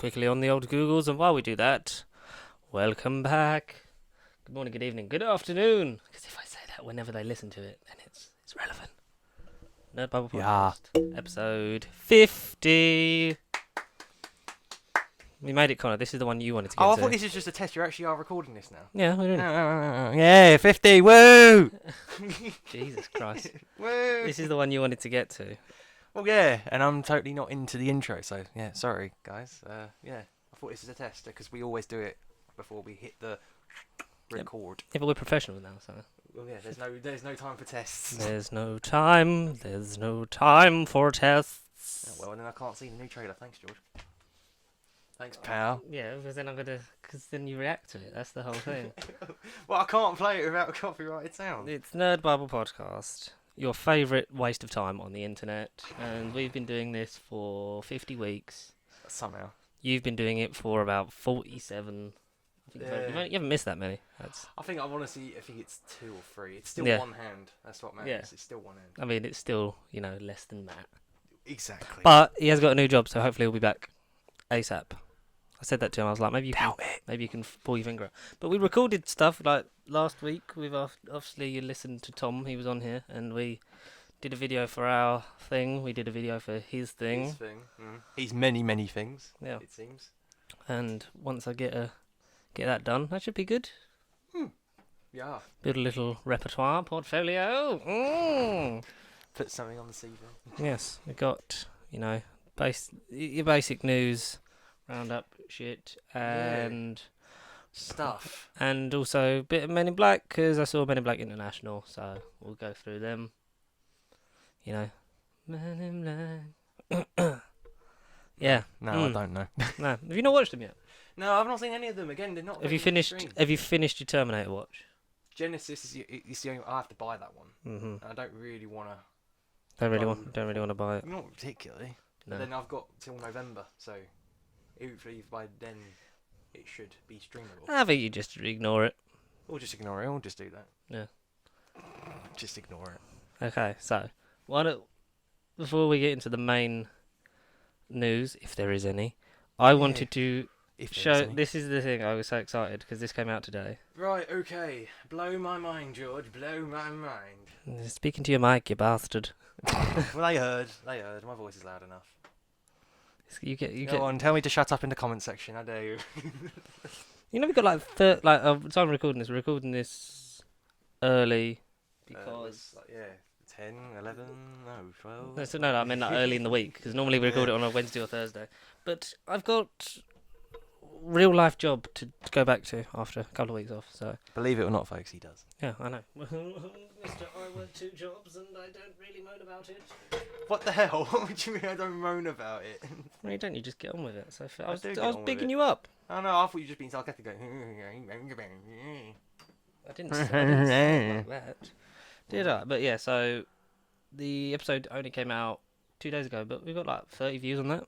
quickly on the old Googles, and while we do that, welcome back. Good morning, good evening, good afternoon. Because if I say that whenever they listen to it, then it's relevant. Nerd Bible Yeah. Podcast, episode 50. We made it, Connor. This is the one you wanted to get Oh, I to. thought this was just a test. You actually are recording this now. Yeah, we're doing it. Yeah, 50. Woo! Jesus Christ. Woo! This is the one you wanted to get to. Well, yeah, and I'm totally not into the intro, so yeah, sorry guys. Yeah, I thought this was a test because we always do it before we hit the record. Yeah, but we're professionals now, so. Well, yeah, there's no time for tests. There's no time for tests. Oh, well, then I can't see the new trailer. Thanks, George. Thanks, pal. Yeah, because then you react to it. That's the whole thing. Well, I can't play it without a copyrighted sound. It's Nerd Bible Podcast, your favourite waste of time on the internet, and we've been doing this for 50 weeks. Somehow. You've been doing it for about 47. You haven't missed that many. I think I want to see. I think it's 2 or 3. It's still Yeah. one hand. That's what matters. Yeah. It's still one hand. I mean, it's still, less than that. Exactly. But he has got a new job, so hopefully he'll be back ASAP. I said that to him. I was like, maybe you can pull your finger out. But we recorded stuff like last week. Obviously you listened to Tom. He was on here, and we did a video for our thing. We did a video for his thing. His thing. He's many things. Yeah. It seems. And once I get that done, that should be good. Yeah. Build a little repertoire portfolio. Put something on the CV. Yes, we got your basic news, roundup shit, and Stuff. and also a bit of Men in Black because I saw Men in Black International, so we'll go through them. Men in Black. Yeah. No, I don't know. No, have you not watched them yet? No, I've not seen any of them. Again, they're not. Have you finished your Terminator watch? Genesis is the only. I have to buy that one. Mm-hmm. I don't really want to. Don't really want to buy it. Not particularly. No. But then I've got till November, so hopefully by then it should be streamable. I think you just ignore it. Or just ignore it. Or just do that. Yeah. Just ignore it. Okay, so before we get into the main news, if there is any, I wanted to show. This is the thing. I was so excited because this came out today. Right. Okay. Blow my mind, George. Blow my mind. Speaking to your mic, you bastard. Well, they heard. My voice is loud enough. Go on, tell me to shut up in the comment section. I dare you. We've got time we're recording this early because 10, 11, no, 12. no, I meant early in the week because normally we record it on a Wednesday or Thursday. But I've got real life job to go back to after a couple of weeks off. So Believe it or not, folks, he does. yeah, I know. Mister, I work 2 jobs and I don't really moan about it. What the hell? What do you mean I don't moan about it? No, you don't. You just get on with it. So I was do get on with bigging it. you up. Oh no, I thought you were just being sarcastic. Going, I didn't say like that. Did I? But yeah, so the episode only came out 2 days ago, but we've got like 30 views on that.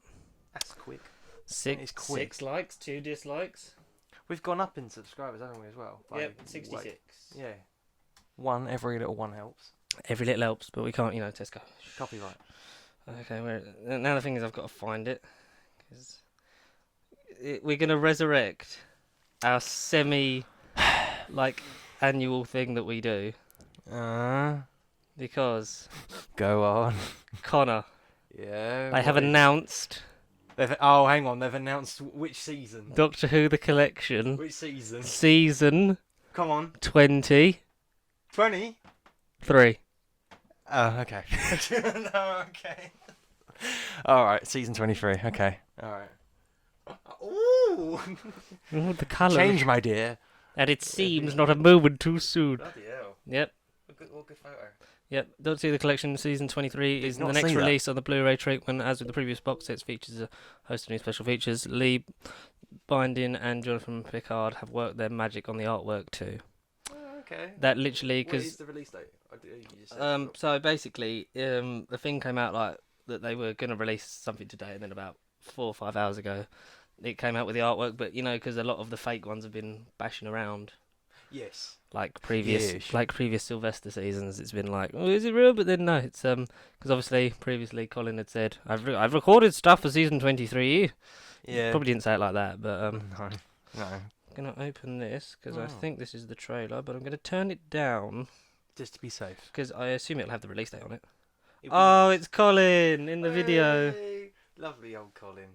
That's quick. Six 6 likes, 2 dislikes. We've gone up in subscribers, haven't we, as well? Yep, 66. Yeah. Every little one helps. Every little helps, but we can't, Tesco. Copyright. Okay, now the thing is I've got to find it. Cause we're going to resurrect our annual thing that we do. Because... Go on. Connor. Yeah. They have announced... hang on. They've announced which season. Doctor Who The Collection. Which season? Season... Come on. 20... 20? 3. Oh, okay. No, okay. Alright, season 23. Okay. Alright. Ooh! Oh, the colour. Change, my dear. And it seems not a moment too soon. Bloody hell. Yep. What good photo. Yep, Don't See the Collection Season 23 is not the next seen that. release on the Blu-ray treatment. As with the previous box sets, features a host of new special features. Lee Binding and Jonathan Pickard have worked their magic on the artwork too. Oh, okay. That literally, What is because the release date? You just said so basically, the thing came out like that they were going to release something today, and then about 4 or 5 hours ago, it came out with the artwork. But because a lot of the fake ones have been bashing around. Yes. Like Yes. previous Sylvester seasons, it's been like, oh, is it real? But then no, it's because obviously previously Colin had said, I've recorded stuff for season 23. Yeah. Probably didn't say it like that, but No. No. I'm gonna open this because I Oh. think this is the trailer, but I'm gonna turn it down Just to be safe. because I assume it'll have the release date on it. It'd be Oh, nice. it's Colin in the video. Hey, lovely old Colin.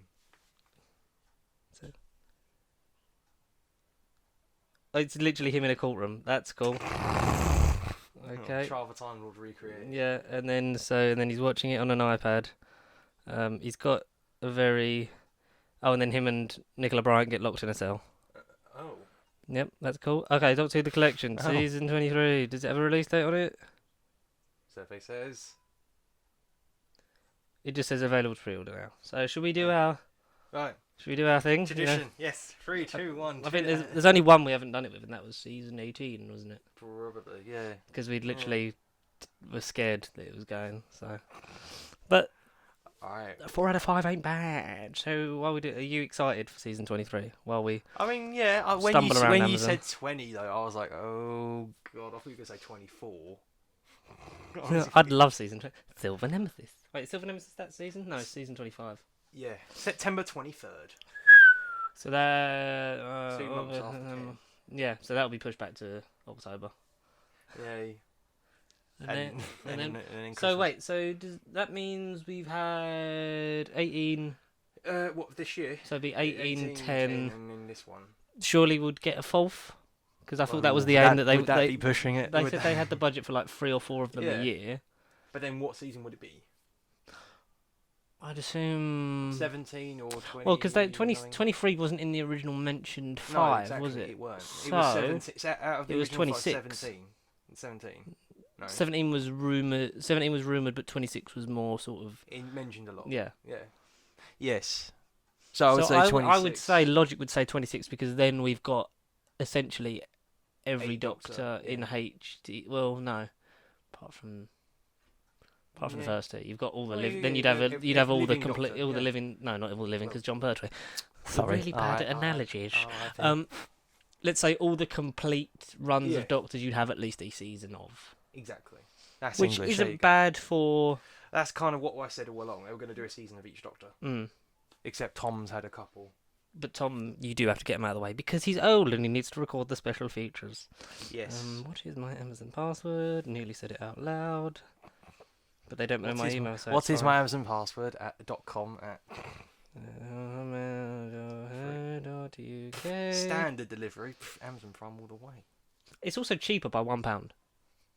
Oh, it's literally him in a courtroom. That's cool. Okay. Trial of a Time Lord recreate. Yeah, and then he's watching it on an iPad. He's got a very. Oh, and then him and Nicola Bryant get locked in a cell. Oh. Yep, that's cool. Okay, Doctor Who The Collection, Oh. season 23. Does it have a release date on it? Survey says. It just says available to pre-order now. So should we do our Right. thing? Tradition. Yes. 3, 2, 1. I think there's only one we haven't done it with, and that was season 18, wasn't it? Probably. Yeah. Because we'd literally were scared that it was going. So, but Alright. 4 out of 5 ain't bad. So while we do, are you excited for season 23? While we I mean, yeah. When Stumble around you Amazon. said 20 though, I was like, oh god, I thought you were gonna say 24. Honestly, I'd love season 20. Silver Nemesis. Wait, Silver Nemesis that season? No, it's season 25. Yeah. September 23rd. So that 2 months after 10. yeah, so that'll be pushed back to October. Yay. And then then so Christmas. wait, so does that means we've had 18? What this year? So it'd be 18, 10. and then this one. Surely would get a fourth, because I thought that was the Would aim that would they be pushing it. they Would said they had the budget for like 3 or 4 of them Yeah. a year. But then what season would it be? I'd assume 17 or 20? well, because something? 23 wasn't in the original mentioned No, 5, exactly, was it? It weren't. So, It was 17. So out of the it was original five, 26. 17. 17. No. 17 was rumored. 17 was rumored, but 26 was more sort of. It mentioned a lot. Yeah. Yeah. Yes. So I would So say 26. I would say logic would say 26 because then we've got essentially every 8 Doctor in yeah. HD. Well, no, apart from the Yeah. first 2, you've got all the Well, then you'd have every all the living complete Doctor, all the yeah. living. No, not all the living Well, because John Pertwee. Sorry. Really bad at analogies. I think- Let's say all the complete runs Yeah. of Doctors you'd have at least a season of, exactly. That's which English, isn't bad for. That's kind of what I said all along. They were going to do a season of each Doctor. Mm. Except Tom's had a couple. But Tom, you do have to get him out of the way because he's old and he needs to record the special features. Yes. What is my Amazon password? Nearly said it out loud. But they don't know my email, so What it's is fine. my Amazon password at .com at .uk. standard delivery? Amazon Prime all the way. It's also cheaper by £1.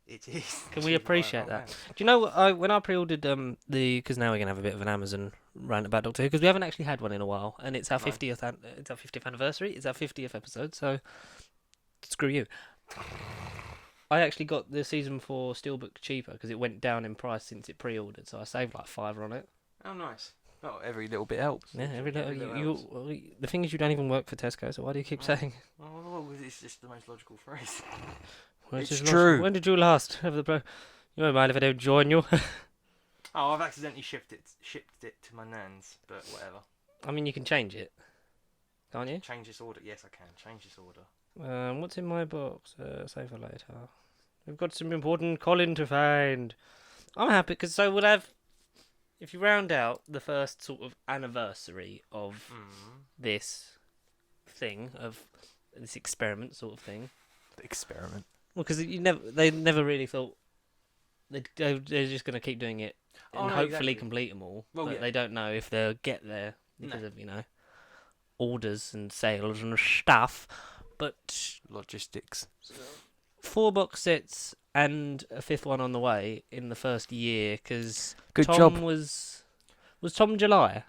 It is. Can we appreciate that? Do you know what, when I pre-ordered because now we're gonna have a bit of an Amazon rant about Doctor Who because we haven't actually had one in a while, and it's our No. 50th. It's our 50th anniversary. It's our 50th episode. So screw you. I actually got the season 4 steelbook cheaper because it went down in price since it pre-ordered, so I saved like £5 on it. Oh, nice. Oh, every little bit helps. Yeah, every little. helps. The thing is, you don't even work for Tesco, so why do you keep saying? Oh, well, it's just the most logical phrase. When It's did you true. When did you last have the pro? You won't mind if I don't join you. Oh, I've accidentally shipped it to my nan's, but whatever. I mean, you can change it, can't you? Change this order. Yes, I can change this order. What's in my box? Save for later. We've got some important Colin to find. I'm happy because so we'll have. If you round out the first sort of anniversary of this thing, of this experiment sort of thing. The experiment. Well, because they never really thought they're just going to keep doing it and hopefully complete them all. Well, but yeah. they don't know if they'll get there because of orders and sales and stuff. But Logistics. 4 box sets and a 5th one on the way in the first year because Good Tom job. was Tom July.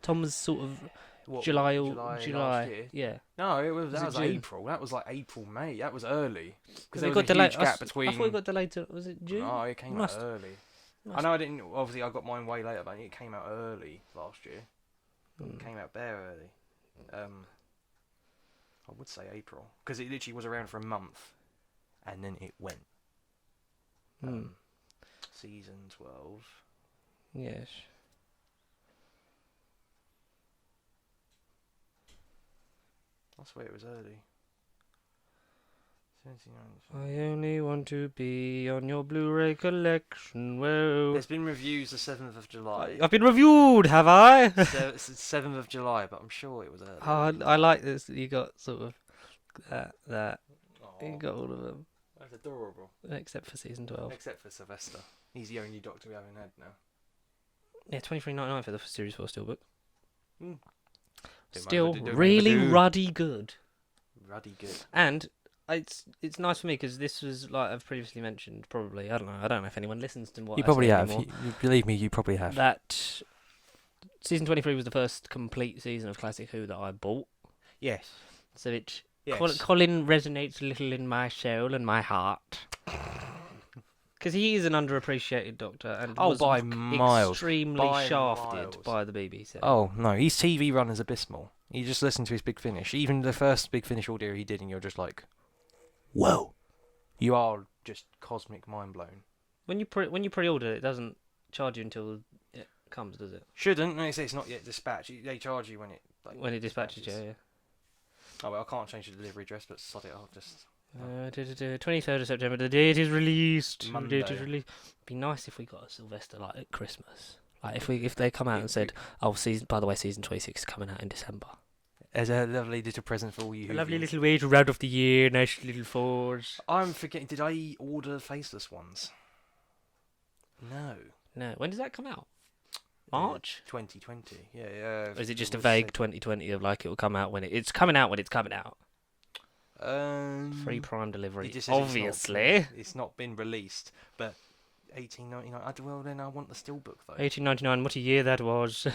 Tom was sort of What, July. last year? Yeah. No, that Was it was June? April. That was like April, May. That was early. Because It there was got a delayed. huge gap between. I thought it got delayed to. Was it June? No, it came Must- out early. must- I know I didn't. Obviously, I got mine way later, but it came out early last year. Hmm. It came out bare early. I would say April because it literally was around for a month, and then it went. Season 12. Yes. I swear it was early. I only want to be on your Blu-ray collection. Whoa. There's been reviews the 7th of July. I've been reviewed, have I? It's the 7th of July, but I'm sure it was earlier. I like this. You got sort of that. You Aw, got all of them, that's adorable. except for season 12. Except for Sylvester. He's the only Doctor we haven't had now. Yeah, $23.99 for the Series 4 Steelbook. Mm. Still really ruddy good. Ruddy good. And it's nice for me because this was, like I've previously mentioned, probably, I don't know if anyone listens to what You I probably say have. anymore, You believe me, you probably have. that season 23 was the first complete season of Classic Who that I bought. Yes. So it Yes. Colin resonates a little in my soul and my heart. Because he is an underappreciated Doctor and was by miles. extremely By shafted miles. by the BBC. Oh, no, his TV run is abysmal. You just listen to his Big Finish. Even the first Big Finish audio he did, and you're just like, whoa. You are just cosmic mind blown. When you pre-order, it doesn't charge you until it comes, does it? Shouldn't. It's not yet dispatched. They charge you when it When it dispatches you, yeah. Oh, well, I can't change the delivery address, but sod it, I'll just... 23rd of September, the date is released. Monday. The date is released. Be nice if we got a Sylvester like at Christmas. Like if they come out and said, "Oh, by the way, season 26 is coming out in December." As a lovely little present for all you. A lovely little way to round off the year. Nice little fours. I'm forgetting. Did I order faceless ones? No. No, when does that come out? March. 2020. Yeah. Or is it just a we'll vague say- 2020 of like it will come out when it's coming out when it's coming out? Free Prime He delivery, just says obviously. it's not been released, but 18.99. Well, then I want the steelbook though. 18.99. What a year that was.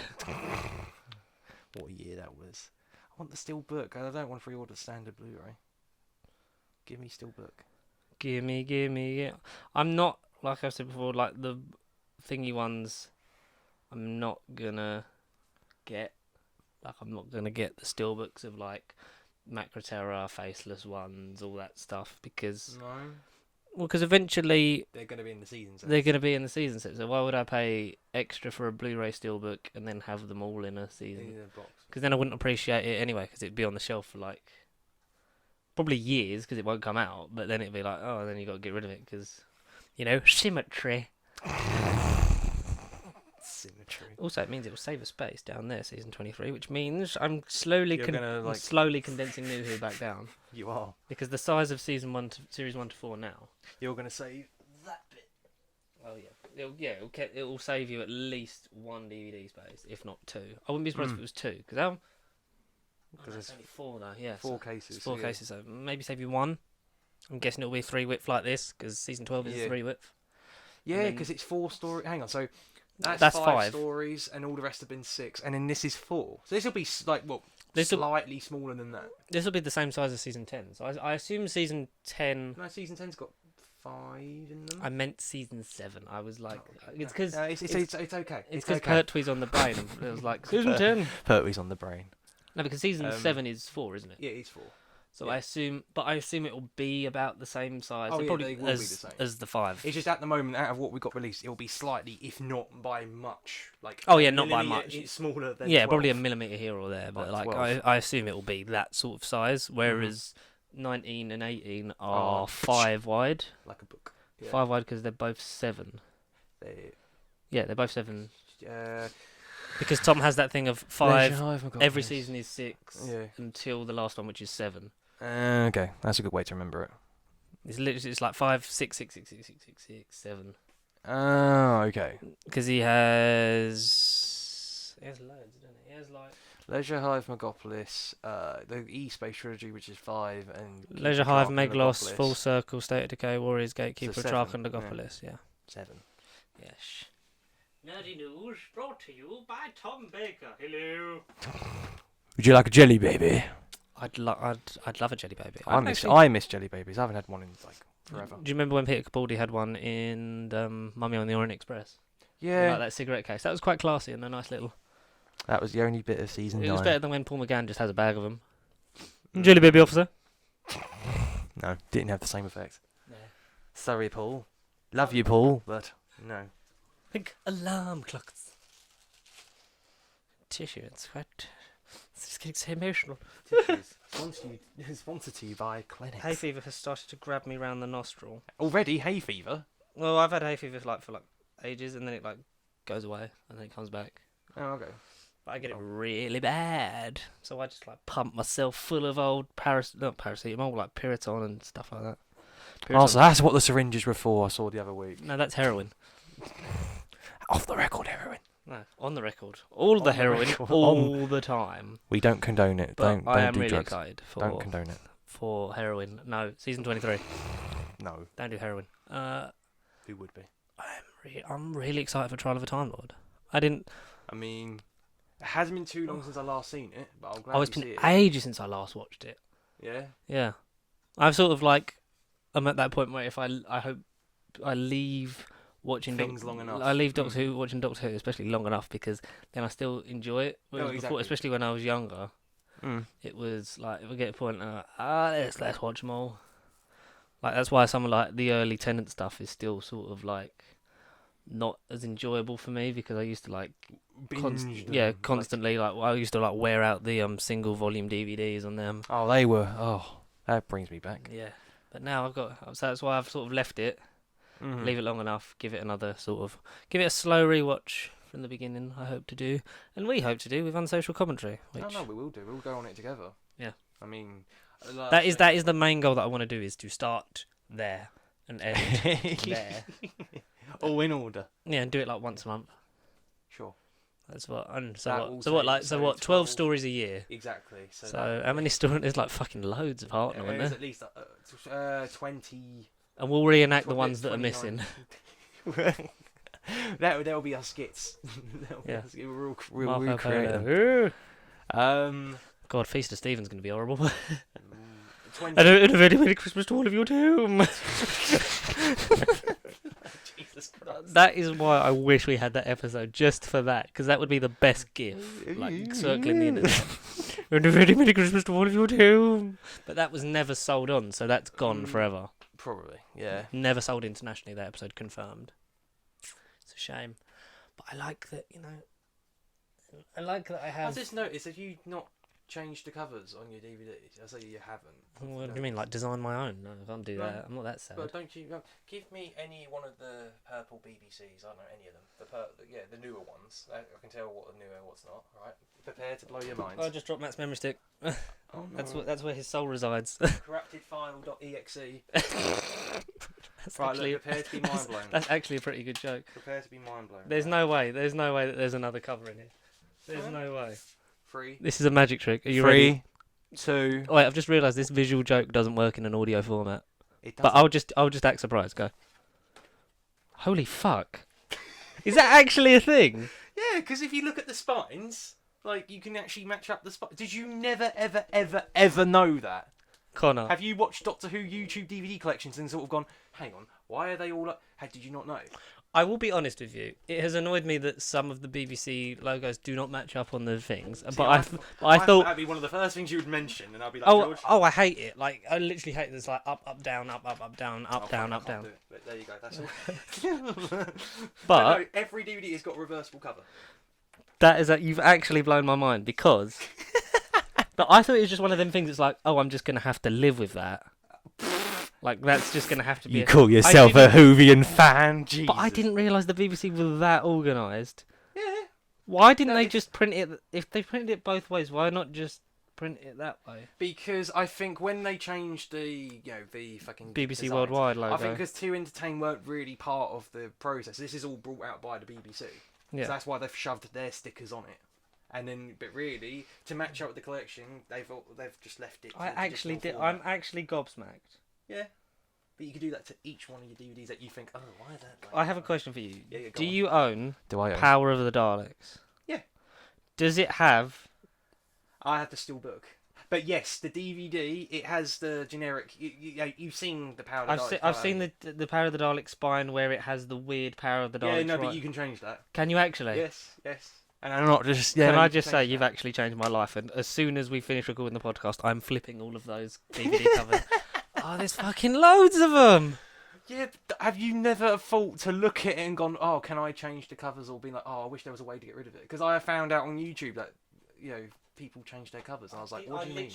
What a year that was. I want the steelbook. I don't want to pre-order standard Blu-ray. Give me steelbook. gimme. Yeah. I'm not, like I said before, like the thingy ones. I'm not gonna get. Like I'm not gonna get the steelbooks of like Macroterra, faceless ones, all that stuff because. No. Well, because eventually They're going to be in the season. they're going to be in the season set, so why would I pay extra for a Blu-ray steelbook and then have them all in a season? in the box. Because then I wouldn't appreciate it anyway, because it'd be on the shelf for like probably years, because it won't come out. But then it'd be like, oh, then you got to get rid of it because, symmetry. Symmetry. Also, it means it will save a space down there, season 23, which means I'm slowly You're slowly condensing New Who back down You are. because the size of series 1 to 4 now. You're going to say that bit. Oh yeah, it'll save you at least one DVD space, if not two. I wouldn't be surprised if it was two, because it's only four now. Yeah, 4 cases. it's 4 cases, so maybe save you one. I'm guessing it'll be 3 width like this, because season 12 is 3 width. Yeah, then- because it's 4 story. Hang on, so That's 5 5. stories, and all the rest have been 6, and then this is 4. So this will be This'll- slightly smaller than that. This will be the same size as season 10. So I assume season 10. No, season 10's got 5 in them. I meant season 7. I was like, it's because No, it's okay. it's because Pertwee's on the brain. And it was like season 10. Pertwee's on the brain. No, because season 7 is 4, isn't it? Yeah, it's 4. So yeah. I assume it will be about the same size. Oh, so yeah, probably they will be the same. as the 5. It's just at the moment, out of what we got released, it'll be slightly, if not by much, like. Oh, yeah, not by millimetre, much. It's smaller than. Yeah, 12. probably a millimetre here or there, but Like like 12. I assume it will be that sort of size. Whereas 19 and 18 are Oh, 5 wide. Like a book. Yeah. 5 wide because they're both 7. Yeah, they're both 7. Because Tom has that thing of 5. Every season is 6 Yeah. until the last one, which is 7. Okay, that's a good way to remember it. It's literally it's like 5, 6, 6, 6, 6, 6, 6, 6, 7. Oh, okay. Because he has loads, doesn't he? He has like Leisure Hive, Megapolis, the E-Space trilogy, which is 5, and Leisure Keeper, Hive, Track, and Meglos, Legopolis. Full Circle, State of Decay, Warriors, Gatekeeper, So Track, 7, and Legopolis. Yeah. 7. Yes. Nerdy news brought to you by Tom Baker. Hello. Would you like a jelly baby? I'd love a Jelly Baby. I miss jelly babies. I haven't had one in like forever. Do you remember when Peter Capaldi had one in Mummy on the Orient Express? Yeah, Like that cigarette case. That was quite classy and a nice little. that was the only bit of season 9. It was better than when Paul McGann just has a bag of them. Jelly Baby officer. No, didn't have the same effect. No. Sorry, Paul. Love you, Paul, but no. Think alarm clocks. Tissue and sweat. It's just getting so emotional. Tissues. Sponsored to you by clinics. Hay fever has started to grab me round the nostril. Already hay fever? Well, I've had hay fever for ages, and then it goes away, and then it comes back. Oh, okay. But I get it really bad, so I just pump myself full of old not paracetamol, like Piriton and stuff like that. Oh, so that's what the syringes were for. I saw the other week. No, that's heroin. Off the record heroin. No, on the record. All the heroin, all the time. We don't condone it. But Don't I am do really drugs. excited Don't condone it. for heroin. No, season 23. No. Don't do heroin. Who would be? I'm really excited for Trial of a Time Lord. I mean, it hasn't been too long since I last seen it, but I'm glad Oh, it's you been see it. ages since I last watched it. Yeah. Yeah. I've sort of I'm at that point where if I hope I leave watching Things long enough. I leave Doctor Who, watching Doctor Who, especially long enough, because then I still enjoy it. Whereas before, exactly. especially when I was younger, it was if I get a point, let's watch them all. That's why some of the early Tennant stuff is still sort of not as enjoyable for me, because I used to constantly I used to wear out the single volume DVDs on them. Oh, they were. Oh, that brings me back. Yeah, but now so that's why I've sort of left it. Leave it long enough. Give it a slow rewatch from the beginning. I hope to do, and we hope to do with Unsocial Commentary. Which, No, we will do. We'll go on it together. Yeah. I mean, that is the main goal that I want to do, is to start there and end there. All in order. Yeah, and do it once a month. Sure. That's what. And That so will what? take- So so what? 12 stories a year. Exactly. So how many stories? There's fucking loads of Hartnell, isn't There's there? at least 20. And we'll reenact the 20, ones that are 29. missing. That'll be our skits. Yeah. We'll Marco recreate them. Polo. God, Feast of Stephen's going to be horrible. 20. And a very Merry Christmas to all of you too. Jesus Christ. That is why I wish we had that episode, just for that, because that would be the best gif, circling the internet. And a very Merry Christmas to all of you too. But that was never sold on, so that's gone forever. Probably, yeah. Never sold internationally, that episode confirmed. It's a shame. But I like that, I like that I have... I just noticed, have you not changed the covers on your DVDs? I say you haven't. What do you mean, design my own? No, I can't do that. I'm not that sad. But don't you... give me any one of the purple BBCs. I don't know any of them. The newer ones. I can tell what's new and what's not, right? Prepare to blow your minds. I just dropped Matt's memory stick. Oh, no. That's where his soul resides. Corruptedfile.exe. Right, prepare to be mind blown. That's actually a pretty good joke. Prepare to be mind blown. There's no way that there's another cover in here. There's no way. 3. This is a magic trick. Are you 3, ready? 2. Oh, wait, I've just realised this visual joke doesn't work in an audio format. It But doesn't. I'll just act surprised. Go. Holy fuck! Is that actually a thing? Yeah, because if you look at the spines, you can actually match up the spines. Did you never, ever, ever, ever know that? Connor. Have you watched Doctor Who YouTube DVD collections and sort of gone, hang on, why are they all like... Did you not know? I will be honest with you. It has annoyed me that some of the BBC logos do not match up on the things. See, But I I thought that'd be one of the first things you would mention, and I'd be like, Oh, George... I hate it. I literally hate this. Up, down, up, down, up, down, up, down. But there you go. That's all. But no, every DVD has got a reversible cover. that is that you've actually blown my mind, because. But I thought it was just one of them things. It's I'm just gonna have to live with that. That's just gonna have to be. You call yourself a Whovian fan? Jesus. But I didn't realise the BBC were that organised. Yeah. Why didn't they just print it? If they printed it both ways, why not just print it that way? Because I think when they changed the fucking BBC designs, Worldwide logo. I think because 2 Entertain weren't really part of the process. This is all brought out by the BBC. Yeah. So that's why they've shoved their stickers on it. And then, but really, to match up with the collection, they've just left it. I'm actually gobsmacked. Yeah. But you could do that to each one of your DVDs that you think, oh, why is that? I have a question for you. Yeah, go Do on. you own Do I own? Power of the Daleks? Yeah. Does it have? I have the steelbook. But yes, the DVD, it has the generic... You've seen the Power of the Daleks. I've seen the Power of the Dalek spine where it has the weird Power of the Daleks. Yeah, no, right? but you can change that. Can you actually? Yes. And I'm not just... Can I just say, you've actually changed my life, and as soon as we finish recording the podcast, I'm flipping all of those DVD covers. Oh, there's fucking loads of them! Yeah, but have you never thought to look at it and gone, oh, can I change the covers, or been like, oh, I wish there was a way to get rid of it? Because I found out on YouTube that, people change their covers. And I was like, what do you mean?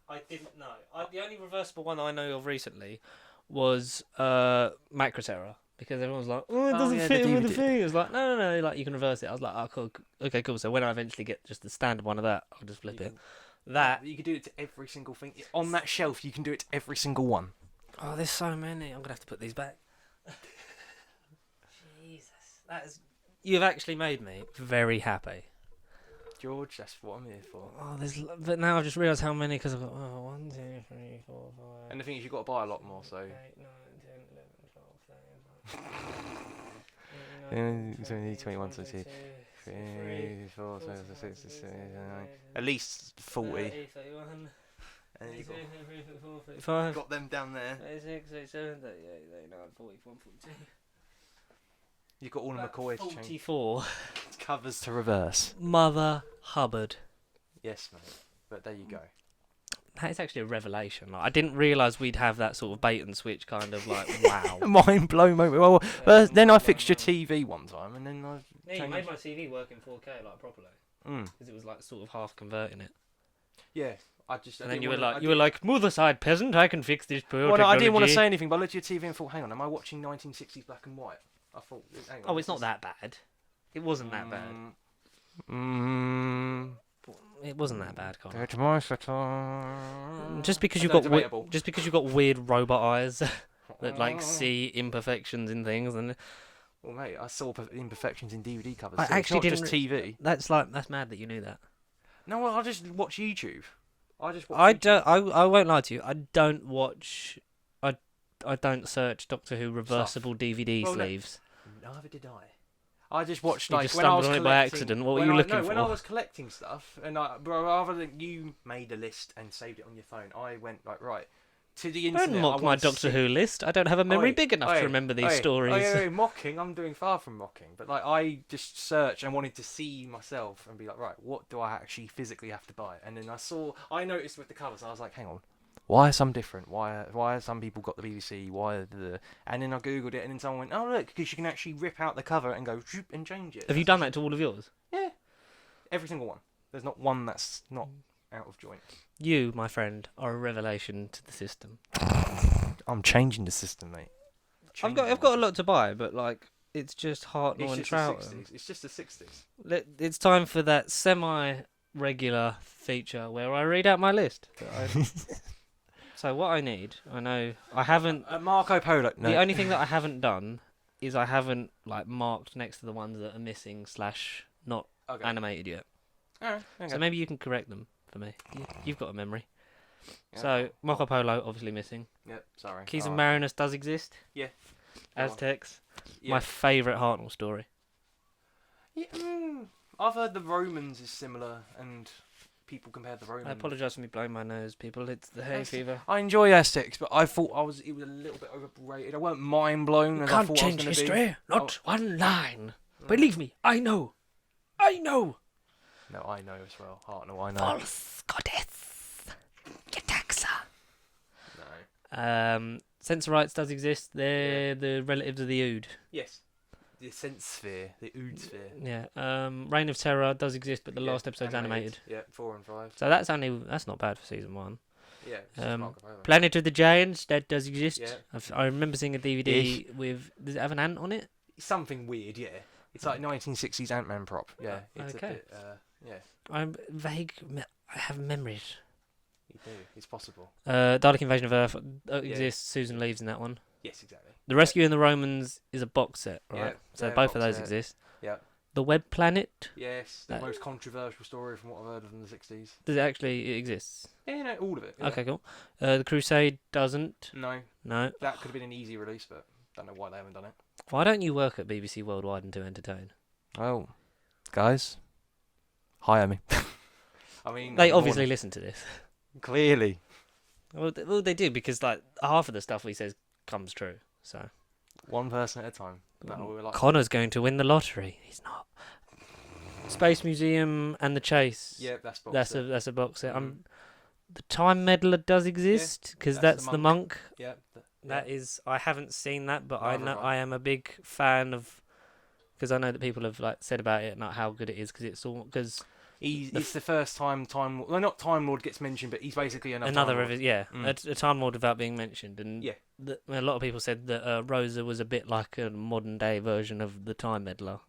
I didn't know. The only reversible one I know of recently was Macroterror. Because everyone's like, oh, it doesn't fit in with the thing. It was like, no, like you can reverse it. I was like, oh, cool. Okay, cool. So when I eventually get just the standard one of that, I'll just flip it. That you can do it to every single thing on that shelf. You can do it to every single one. Oh, there's so many. I'm gonna have to put these back. Jesus, you've actually made me very happy. George, that's what I'm here for. Oh, but now I've just realised how many because I've got 1, 2, 3, 4, 5. And the thing is, you've got to buy a lot more. So. 8, 9, 10, 11, 12, 13, 21, 22, 23, 24, 25, 26, 27, 29. At least 40. 30, 31. And you 35. got them down there. 36, 37, 38, 39, 41, 42. You've got all the McCoys to change. 44. Covers to reverse. Mother Hubbard. Yes, mate. But there you go. That is actually a revelation. Like, I didn't realise we'd have that sort of bait and switch kind of like, wow. Mind blown moment. Well, then I fixed your TV one time, and then I. Yeah, you made my TV work in 4K like properly. Because it was like sort of half converting it. Yeah, And then you were like, move aside, peasant. I can fix this poor technology. I didn't want to technology." say anything, but I looked at your TV and thought, hang on, am I watching 1960s black and white? I thought, hang on. Oh, it's not that bad. It wasn't that bad. It wasn't that bad, Connor. Just because you've got weird robot eyes that like see imperfections in things, and well, mate, I saw imperfections in DVD covers. I So actually it's not just TV. That's mad that you knew that. No, I just watch YouTube. I won't lie to you. I don't watch. I don't search Doctor Who reversible DVD sleeves. No, neither did I. I just watched You like just when I was stumbled on it by accident. What were you looking for? When I was collecting stuff, and rather than you made a list and saved it on your phone, I went like right to the internet. Don't mock my Doctor Who list. I don't have a memory big enough to remember these stories. Mocking, I'm doing far from mocking, but like I just searched and wanted to see myself and be like, right, what do I actually physically have to buy? And then I noticed with the covers, I was like, hang on. Why are some different? Why are some people got the BBC? And then I googled it, and then someone went, "Oh look, because you can actually rip out the cover and go zoop and change it." Have you done that to all of yours? Yeah, every single one. There's not one that's not out of joint. You, my friend, are a revelation to the system. I'm changing the system, mate. I've got a lot to buy, but like it's just Hartnell and Trout. It's just the 60s. It's time for that semi-regular feature where I read out my list. So what I need, I haven't. Marco Polo. No. The only thing that I haven't done is I haven't like marked next to the ones that are missing / not animated yet. Alright, okay. So maybe you can correct them for me. You've got a memory. Yeah. So Marco Polo obviously missing. Yep, sorry. Keys of Marinus does exist. Yeah. Aztecs. Yeah. My favourite Hartnell story. Yeah, I've heard the Romans is similar, and people compare the Romans. I apologise for me blowing my nose, people. It's the hay fever. I enjoy Aztecs, but I thought it was a little bit overrated. I weren't mind blown. You can't change history. Not one line. Believe me, I know. No, I know as well. Hartnell, I know. False goddess. Getaxa. No. Sensorites does exist. They're the relatives of the Ood. Yes. The Sense Sphere, the Ood Sphere. Yeah. Reign of Terror does exist, but the last episode's animated. Yeah, 4 and 5. So that's not bad for season 1. Yeah. Planet of the Giants, that does exist. Yeah. I remember seeing a DVD with. Does it have an ant on it? Something weird, yeah. It's like 1960s Ant-Man prop. Yeah. It's okay. A bit, yeah. I'm vague. I have memories. You do. It's possible. Dalek Invasion of Earth exists. Susan leaves in that one. Yes, exactly. The Rescue in the Romans is a box set, right? Yeah, So both of those exist. Yeah. The Web Planet. Yes, the most controversial story from what I've heard of in the 60s. Does it actually exist? Yeah, no, all of it. Yeah. Okay, cool. The Crusade doesn't. No. No. That could have been an easy release, but don't know why they haven't done it. Why don't you work at BBC Worldwide and to entertain? Oh, guys, hire me. I mean, they obviously listen to this. Clearly. Well, they do because like half of the stuff we says comes true. So one person at a time. No, like Connor's going to win the lottery. He's not. Space Museum and the Chase. Yeah, that's box set. That's a box set. The Time Meddler does exist because that's the monk. Yeah. That is. I haven't seen that, but I know I am a big fan of because I know that people have like said about it, not how good it is because it's all because It's the first time not Time Lord gets mentioned, but he's basically another Time Lord. A Time Lord without being mentioned, and Yeah. a lot of people said that Rosa was a bit like a modern day version of the Time Meddler,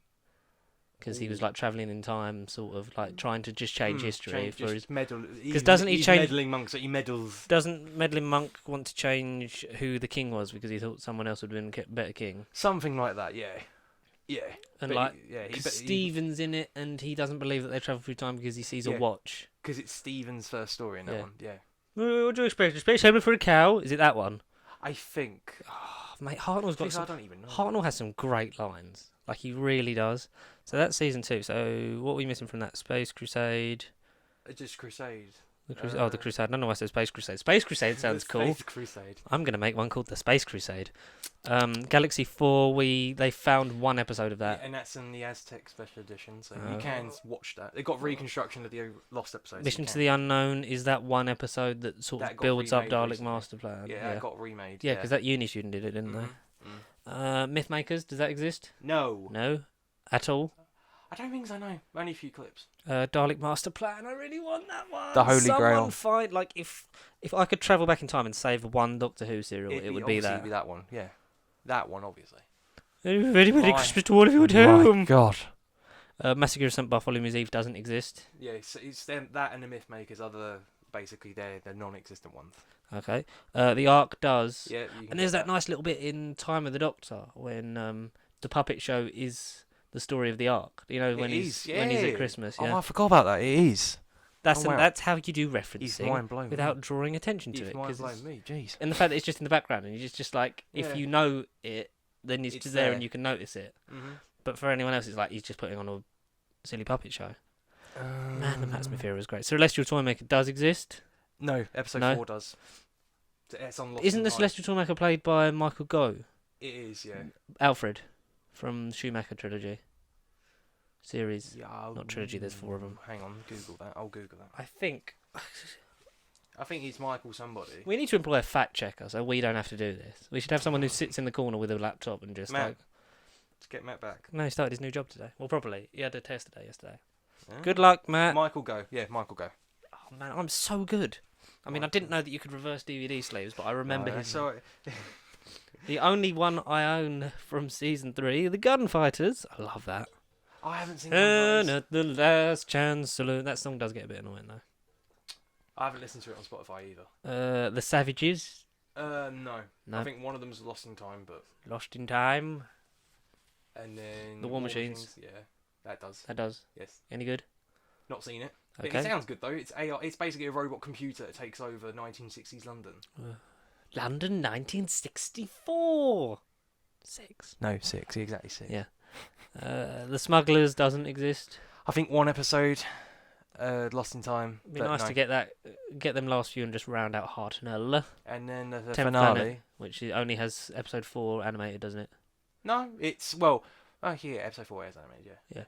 because he was like traveling in time, sort of like trying to just change history for his meddle. Because doesn't he he's change? meddling monk, so he meddles. Doesn't meddling monk want to change who the king was because he thought someone else would have been a better king? Something like that, yeah. Yeah. And Stephen's in it, and he doesn't believe that they travel through time because he sees a watch. Because it's Stephen's first story in that one, yeah. What do you expect? Expect something for a cow? Is it that one? I think. Oh, mate, Hartnell's got some... I don't even know. Hartnell has some great lines. Like, he really does. So that's season 2. So what are we missing from that? Space Crusade? Just Crusade. The Crusade. I don't know why I said Space Crusade. Space Crusade sounds cool. Space Crusade. I'm going to make one called the Space Crusade. Galaxy 4, they found one episode of that. Yeah, and that's in the Aztec Special Edition, so you can watch that. They got reconstruction of the lost episodes. Mission to the Unknown is that one episode that sort of builds up Dalek recently. Master Plan. Yeah, that got remade. Yeah, because that uni student did it, didn't they? Mythmakers, does that exist? No. No? At all? I don't think so, no. Only a few clips. Dalek Master Plan, I really want that one. The Holy Grail. Find, like, if I could travel back in time and save one Doctor Who serial, it would be that. It would be that one, yeah. That one, obviously. Very Merry Christmas to all of you at home. My God. Massacre of St. Bartholomew's Eve doesn't exist. Yeah, it's them, that and the Mythmakers are basically they're non-existent ones. Okay. The Ark does. Yeah. And there's that nice little bit in Time of the Doctor when the puppet show is the story of the Ark. You know, when he's at Christmas. Yeah. Oh, I forgot about that. It is. That's how you do referencing. He's mind blown without drawing attention to it. Mind blown me, jeez. And the fact that it's just in the background and you're just like, if you know it, then it's just there and you can notice it. Mm-hmm. But for anyone else, it's like he's just putting on a silly puppet show. Man, the Matt Smith era is great. Celestial Toymaker does exist. No, episode 4 does. It's on Isn't the Celestial Toymaker played by Michael Gough? It is, yeah. Alfred from Schumacher trilogy. Series. Yeah, not trilogy, there's 4 of them. Hang on, Google that. I'll Google that. I think it's Michael somebody. We need to employ a fact checker so we don't have to do this. We should have someone who sits in the corner with a laptop and just Matt. Let's get Matt back. No, he started his new job today. Well, probably. He had a test day yesterday. Yeah. Good luck, Matt. Michael Gough. Yeah, Michael Gough. Oh, man, I'm so good. I mean, I didn't know that you could reverse DVD sleeves, but I remember him. The only one I own from season 3, The Gunfighters. I love that. I haven't seen And at the last chance saloon. That song does get a bit annoying, though. I haven't listened to it on Spotify either. The Savages. No. I think one of them's Lost in Time, but... Lost in Time. And then... The War Machines. Yeah, that does. That does. Yes. Any good? Not seen it. Okay. But it sounds good, though. It's AI. It's basically a robot computer that takes over 1960s London. London 1964. 6. No, 6. Exactly 6. Yeah. The Smugglers doesn't exist. I think one episode... Lost in Time. It'd be nice to get them last few and just round out Hartnell. And then the 10th finale, Planet, which only has episode 4 animated, doesn't it? No, it's episode 4 is animated, yeah.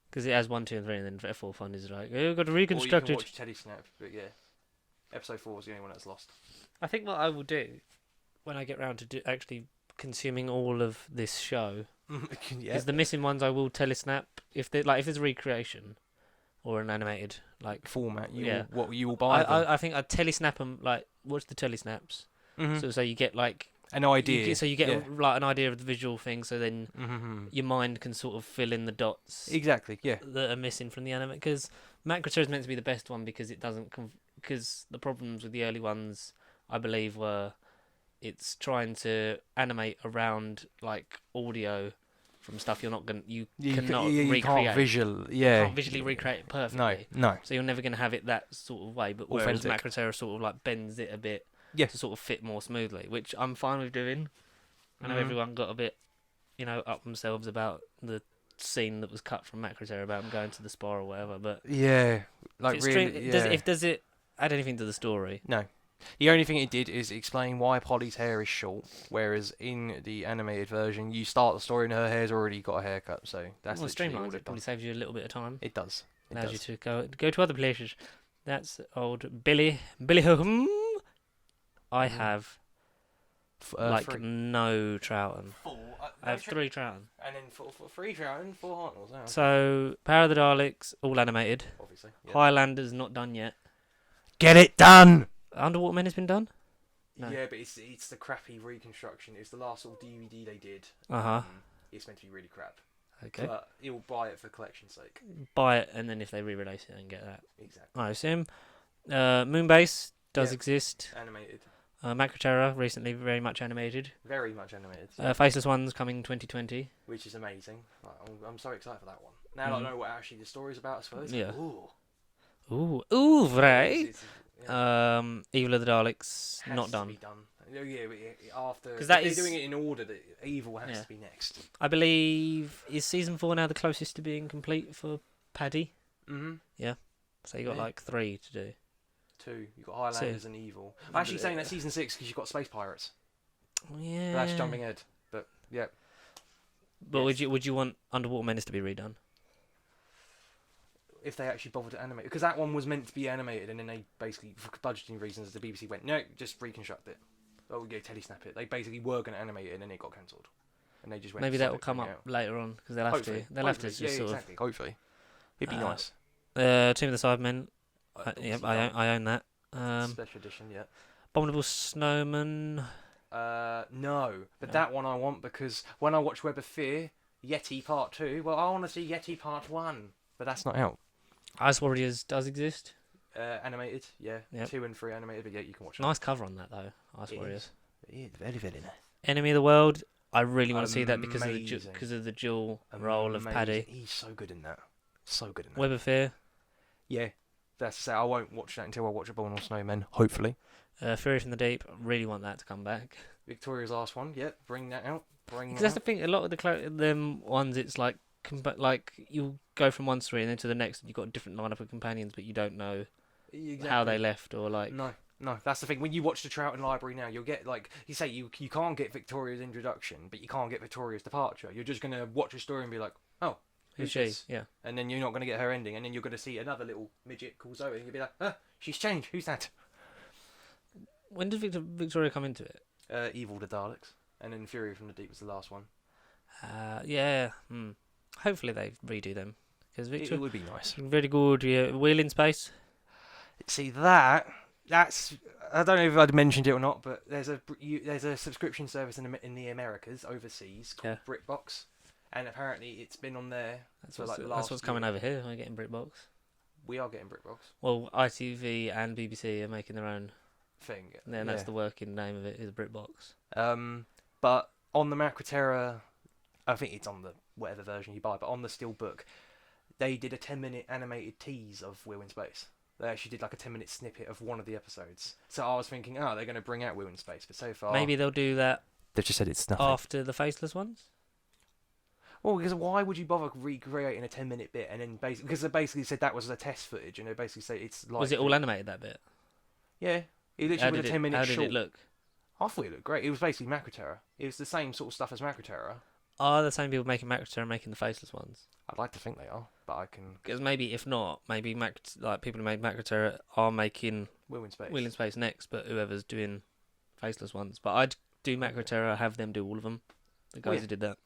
Because it has 1, 2, and 3, and then the 4th one is like, we've got to reconstruct or you it. can watch Teddy Snap, but yeah, episode 4 is the only one that's lost. I think what I will do when I get round to actually consuming all of this show is the missing ones I will telesnap if there's a recreation. Or an animated format. What you will buy. I think I'd telesnap them. Watch the telesnaps. Mm-hmm. So you get an idea. You get an idea of the visual thing. So then your mind can sort of fill in the dots. Exactly. Yeah. That are missing from the anime, because Macroter is meant to be the best one because it doesn't. Because the problems with the early ones, I believe, were it's trying to animate around audio. From stuff you're not you cannot recreate. Can't visually recreate it perfectly. No. So you're never going to have it that sort of way. But whereas Macroterra sort of bends it a bit to sort of fit more smoothly, which I'm fine with doing. I know everyone got a bit, up themselves about the scene that was cut from Macroterra about him going to the spa or whatever. But does it add anything to the story? No. The only thing it did is explain why Polly's hair is short, whereas in the animated version, you start the story and her hair's already got a haircut. So that's streamlined. It probably saves you a little bit of time. It does. Allows you to go to other places. That's old Billy Home. I have 3. No Troughton. 4. I have 3 Trouton. And then for 3 Trouton, 4 Hartnells. Oh, okay. So, Power of the Daleks, all animated. Obviously. Yeah. Highlanders, not done yet. Get it done! Underwater Men has been done? No. Yeah, but it's the crappy reconstruction. It's the last sort of DVD they did. Uh-huh. It's meant to be really crap. Okay. But you'll buy it for collection's sake. Buy it, and then if they re-release it, and get that. Exactly. I assume. Moonbase does exist. Animated. Macroterror, recently very much animated. Very much animated. Faceless Ones coming 2020. Which is amazing. I'm so excited for that one. Now that I know what actually the story's about, I suppose. Yeah. Ooh. Ooh, right. Yeah. Evil of the Daleks, Has not to done. be done. Yeah, but after. Because that they're is- doing it in order, that Evil has to be next. I believe, is season 4 now the closest to being complete for Paddy? Mm-hmm. So you got Yeah. like 3 to do. 2. You've got Highlanders and Evil. I'm actually saying that season 6 because you've got Space Pirates. Yeah. But that's jumping ahead. But, yeah. But Yes. would you want Underwater Menace to be redone? If they actually bothered to animate. Because that one was meant to be animated and then they basically, for budgeting reasons, the BBC went, no, just reconstruct it. Oh, yeah, telesnap it. They basically were going to animate it and then it got cancelled. And they just went. Maybe "Sod that will it, come bring it up out." later on because they'll have Hopefully. to. They'll have to Hopefully. just sort exactly. Hopefully. It'd be nice. of. Tomb of the Cybermen. Obviously I own that. special edition, yeah. Abominable Snowman. No. But that one I want because when I watch Web of Fear, Yeti Part 2, well, I want to see Yeti Part 1. But that's not out. Ice Warriors does exist. Animated, yeah. Yep. 2 and 3 animated, but yeah, you can watch it. Nice cover on that though. Ice It Warriors. Yeah, very, very nice. Enemy of the World. I really want to see that because Amazing. of the dual role of Amazing. Paddy. He's so good in that. So good in that. Web of Fear. Yeah. That's to say, I won't watch that until I watch Abominable Snowmen, hopefully. Fury from the Deep. Really want that to come back. Victoria's last one, yeah. Bring that out. Because that's the thing. A lot of them ones, it's like you go from one story and then to the next, and you've got a different lineup of companions, but you don't know how they left or like. No, that's the thing. When you watch the Troughton Library now, you'll get, like, you say you can't get Victoria's introduction, but you can't get Victoria's departure. You're just going to watch a story and be like, oh, Who's who's she? this? Yeah. And then you're not going to get her ending, and then you're going to see another little midget called Zoe, and you'll be like, she's changed. Who's that? When did Victoria come into it? Evil the Daleks. And then Fury from the Deep was the last one. Yeah. Hopefully they redo them because It Victoria would be nice. very good. Yeah. Wheel in Space. See, that's... I don't know if I'd mentioned it or not, but there's a subscription service in the Americas, overseas, called BritBox. And apparently it's been on there for like the last That's what's coming over here. We're getting BritBox. We are getting BritBox. Well, ITV and BBC are making their own thing. Then that's the working name of it, is BritBox. But on the Macroterra, I think it's on the whatever version you buy, but on the Steelbook, they did a 10-minute animated tease of Wheel in Space. They actually did like a 10-minute snippet of one of the episodes. So I was thinking, they're going to bring out Wheel in Space, but so far... Maybe they'll do that they've just said it's nothing. after the Faceless ones? Well, because why would you bother recreating a 10-minute bit and then because they basically said that was the test footage, and they basically say it's like... Was it all animated, that bit? Yeah. It literally was a 10-minute short. How did it look? I thought it looked great. It was basically Macroterra. It was the same sort of stuff as Macroterra. Are the same people making Macroterror making the Faceless ones? I'd like to think they are, but I can... Because maybe, if not, maybe people who made Macroterror are making Wheel in Space. Wheel in Space next, but whoever's doing Faceless ones. But I'd do Macroterror, have them do all of them. The guys who did that.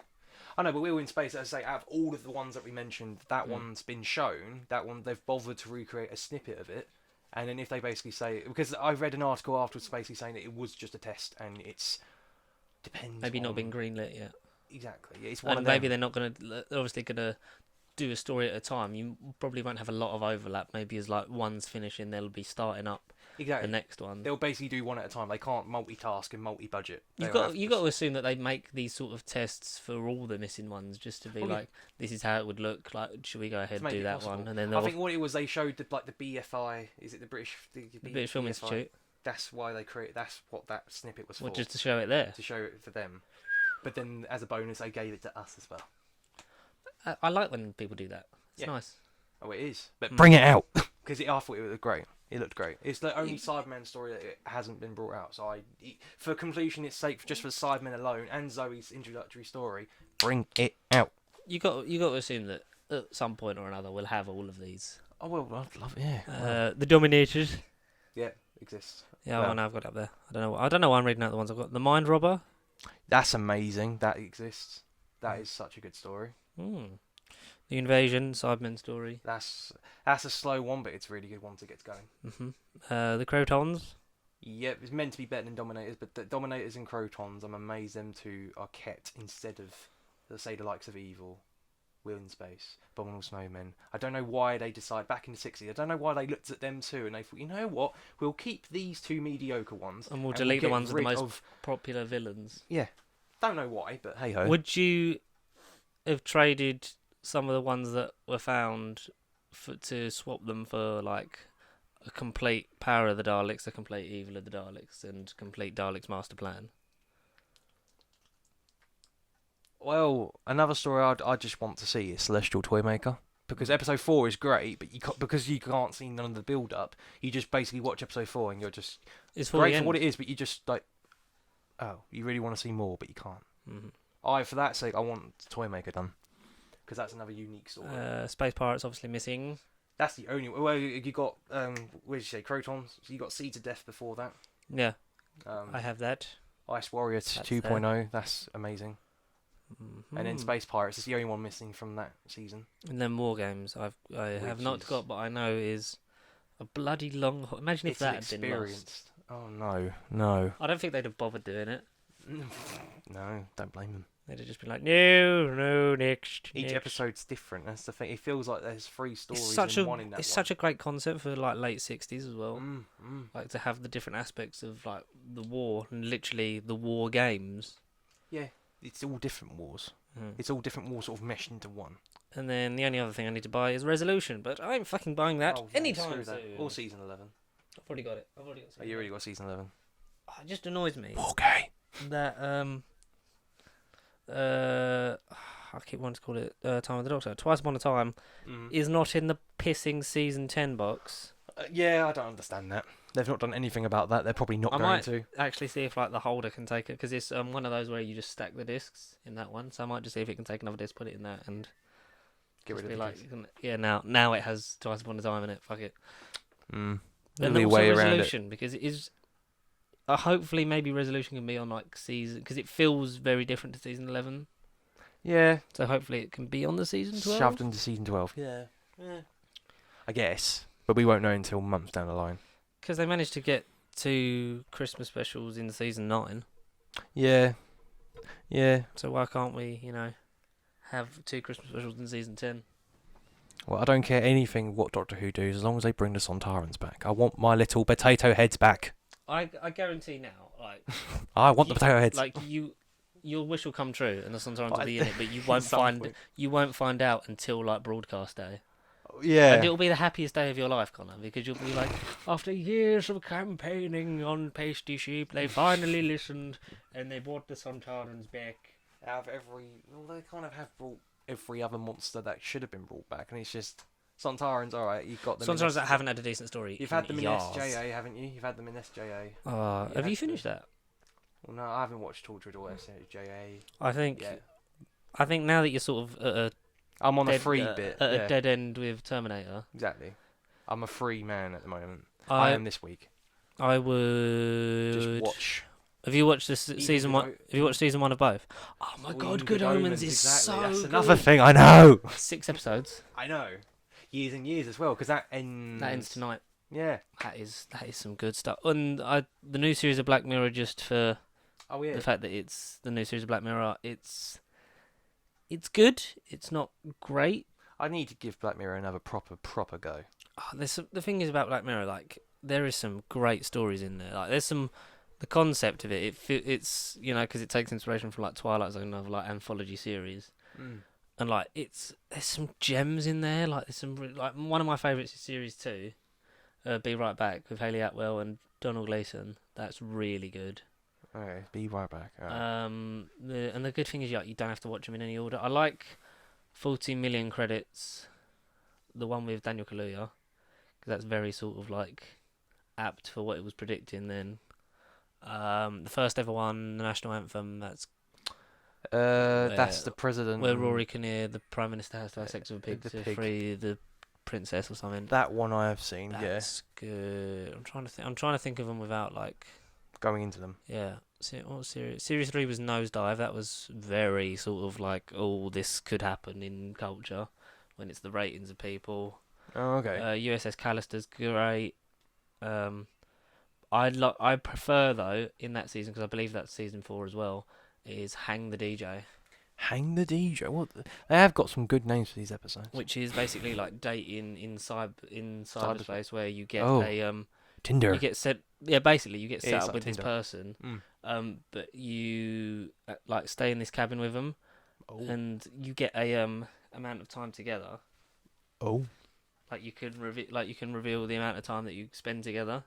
I know, but Wheel in Space, as I say, out of all of the ones that we mentioned, that one's been shown. That one, they've bothered to recreate a snippet of it. And then if they basically say... Because I read an article afterwards basically saying that it was just a test, and it's... Depends Maybe on... not been greenlit yet. Exactly. It's one And of them. maybe they're not going to... Obviously going to do a story at a time. You probably won't have a lot of overlap. Maybe as like one's finishing, they'll be starting up Exactly. the next one. They'll basically do one at a time. They can't multitask and multi-budget. You've got to assume that they make these sort of tests for all the missing ones, just to be this is how it would look. Like, should we go ahead and do that one? And then I think what it was, they showed the BFI. Is it the British Film Institute? That's why they created. That's what that snippet was for. Well, just to show it there. To show it for them, but then as a bonus, they gave it to us as well. I like when people do that. It's nice. Oh, it is. But bring it out because I thought it looked great. It looked great. It's the only Cyberman story that it hasn't been brought out. So for completion's sake, just for Cybermen alone and Zoe's introductory story, bring it out. You got to assume that at some point or another we'll have all of these. Oh well, I'd love it. Yeah. The Dominated. Yeah, exists. Yeah, well, now I've got it up there. I don't know why I'm reading out the ones I've got. The Mind Robber. That's amazing. That exists. That is such a good story. Mm. The Invasion, Cybermen story. That's a slow one, but it's a really good one to get going. The Crotons. Yep, it's meant to be better than Dominators, but the Dominators and Crotons, I'm amazed them two are kept instead of, let's say, the likes of Evil, Will in Space, Abominable Snowmen. I don't know why they decided back in the 60s. I don't know why they looked at them two and they thought, you know what, we'll keep these two mediocre ones And we'll delete the get ones with the rid most of... popular villains. Yeah, don't know why, but hey ho. Would you have traded some of the ones that were found to swap them for like a complete Power of the Daleks, a complete Evil of the Daleks, and complete Daleks Master Plan? Well, another story I just want to see is Celestial Toymaker. Because episode 4 is great, but because you can't see none of the build up, you just basically watch episode 4 and you're just It's great for what it is, but you just like, oh, you really want to see more, but you can't. Mm-hmm. For that sake, I want Toymaker done, because that's another unique story. Space Pirates obviously missing. That's the only. Well, you got what did you say, Crotons? So you got Seeds of Death before that. Yeah, I have that. Ice Warrior 2.0. That's amazing. Mm-hmm. And then Space Pirates is the only one missing from that season. And then War Games, I have not got, but I know is a bloody long. Imagine if It's that had been lost. experienced. Oh no. I don't think they'd have bothered doing it. No, don't blame them. They'd have just been like, no, next. Each next. episode's different. That's the thing. It feels like there's 3 stories one in that. It's such a great concept for like late 60s as well. Mm. Like to have the different aspects of like the war and literally the war games. Yeah, it's all different wars. It's all different wars sort of meshed into one. And then the only other thing I need to buy is Resolution, but I ain't fucking buying that anytime Screw soon. that. Or season 11. I've already got it. Oh, you already got season 11. It just annoys me Okay. that I keep wanting to call it Time of the Doctor. Twice Upon a Time is not in the pissing season 10 box. Yeah, I don't understand that. They've not done anything about that. They're probably not going to. Actually see if like the holder can take it, because it's one of those where you just stack the discs in that one. So I might just see if it can take another disc, put it in that, and Get rid of be the like, disc. yeah. Now it has Twice Upon a Time in it. Fuck it. There'll And be a also way around it. Resolution, because it is. Hopefully, maybe Resolution can be on like season, because it feels very different to season 11. Yeah. So hopefully it can be on the season 12. Shoved into season 12. Yeah. I guess. But we won't know until months down the line. Because they managed to get 2 Christmas specials in season 9. Yeah. So why can't we, have 2 Christmas specials in season 10? Well, I don't care anything what Doctor Who does as long as they bring the Sontarans back. I want my little potato heads back. I guarantee now, like I want the potato heads. like your wish will come true, and the Sontarans will be in it, but you won't find out until like broadcast day. Yeah. And it'll be the happiest day of your life, Connor, because you'll be like, after years of campaigning on Pasty Sheep, they finally listened and they brought the Sontarans back. They kind of have brought every other monster that should have been brought back, and it's just Sontarans. All right, you've got them. Sontarans that haven't had a decent story. You've had them in SJA, haven't you? You've had them in SJA. Have you finished that? Well, no, I haven't watched Tortured or SJA. I think now that you're sort of I'm on dead, a free bit. a dead end with Terminator. Exactly. I'm a free man at the moment. I am this week. I would Just watch. Have you watched this season 1? Have you watched season 1 of both? Oh my god, Good Omens is exactly. so That's good. another thing I know. 6 episodes. I know. Years and years as well, because that ends Tonight. Yeah. That is some good stuff. And the new series of Black Mirror, just for the fact that it's the new series of Black Mirror, it's good. It's not great. I need to give Black Mirror another proper go. The thing is about Black Mirror, like there is some great stories in there. Like there's the concept of it's because it takes inspiration from like Twilight Zone, another like anthology series, and like there's some gems in there. Like there's some like one of my favourites is series 2, Be Right Back with Hayley Atwell and Donald Gleason. That's really good. Okay, Be Right Back. Right. And the good thing is you don't have to watch them in any order. I like 40 Million Credits, the one with Daniel Kaluuya, because that's very sort of like apt for what it was predicting then. The first ever one, the national anthem, that's the president. where Rory Kinnear, the Prime Minister, has to have sex with a pig to free the princess or something. That one I have seen. That's good. I'm trying to think of them without like. going into them. Yeah. What was series? Series 3 was Nosedive. That was very sort of like, oh, this could happen in culture when it's the ratings of people. Oh, okay. USS Callister's great. I prefer though in that season, because I believe that's season 4 as well, is Hang the DJ, Hang the DJ. What? They have got some good names for these episodes. which is basically like dating in cyberspace, where you get Oh. a Tinder. you get set, yeah, basically you get Yeah, set it's up like with this Tinder. person, but you like stay in this cabin with them, Oh. and you get a amount of time together. Oh. Like you can reveal the amount of time that you spend together.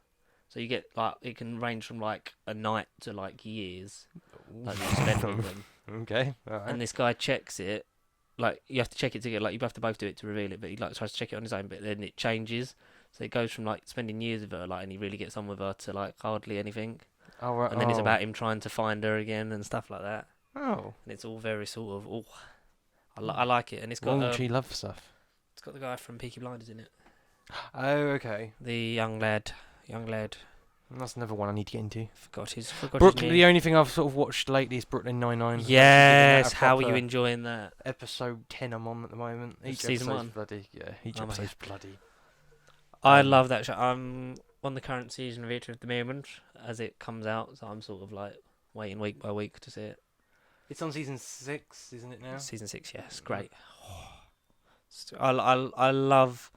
So you get like, it can range from like a night to like years that you spend with them. Okay. All right. And this guy checks it. Like you have to check it together. Like you have to both do it to reveal it. But he like tries to check it on his own. But then it changes. So it goes from like spending years with her, like, and he really gets on with her, to like hardly anything. Oh, right. And then it's about him trying to find her again and stuff like that. Oh. And it's all very sort of, I like it. And it's got Raunchy love stuff. it's got the guy from Peaky Blinders in it. Oh, okay. The young lad. That's another one I need to get into. Forgot his Brooklyn. name. The only thing I've sort of watched lately is Brooklyn Nine-Nine. Yes, how are you enjoying that? Episode 10 I'm on at the moment. Each Season episode's 1? bloody. Yeah, each Oh, episode's bloody. I love that show. I'm on the current season of it at the moment as it comes out, so I'm sort of like waiting week by week to see it. It's on season 6, isn't it now? Season 6, yes, great. I love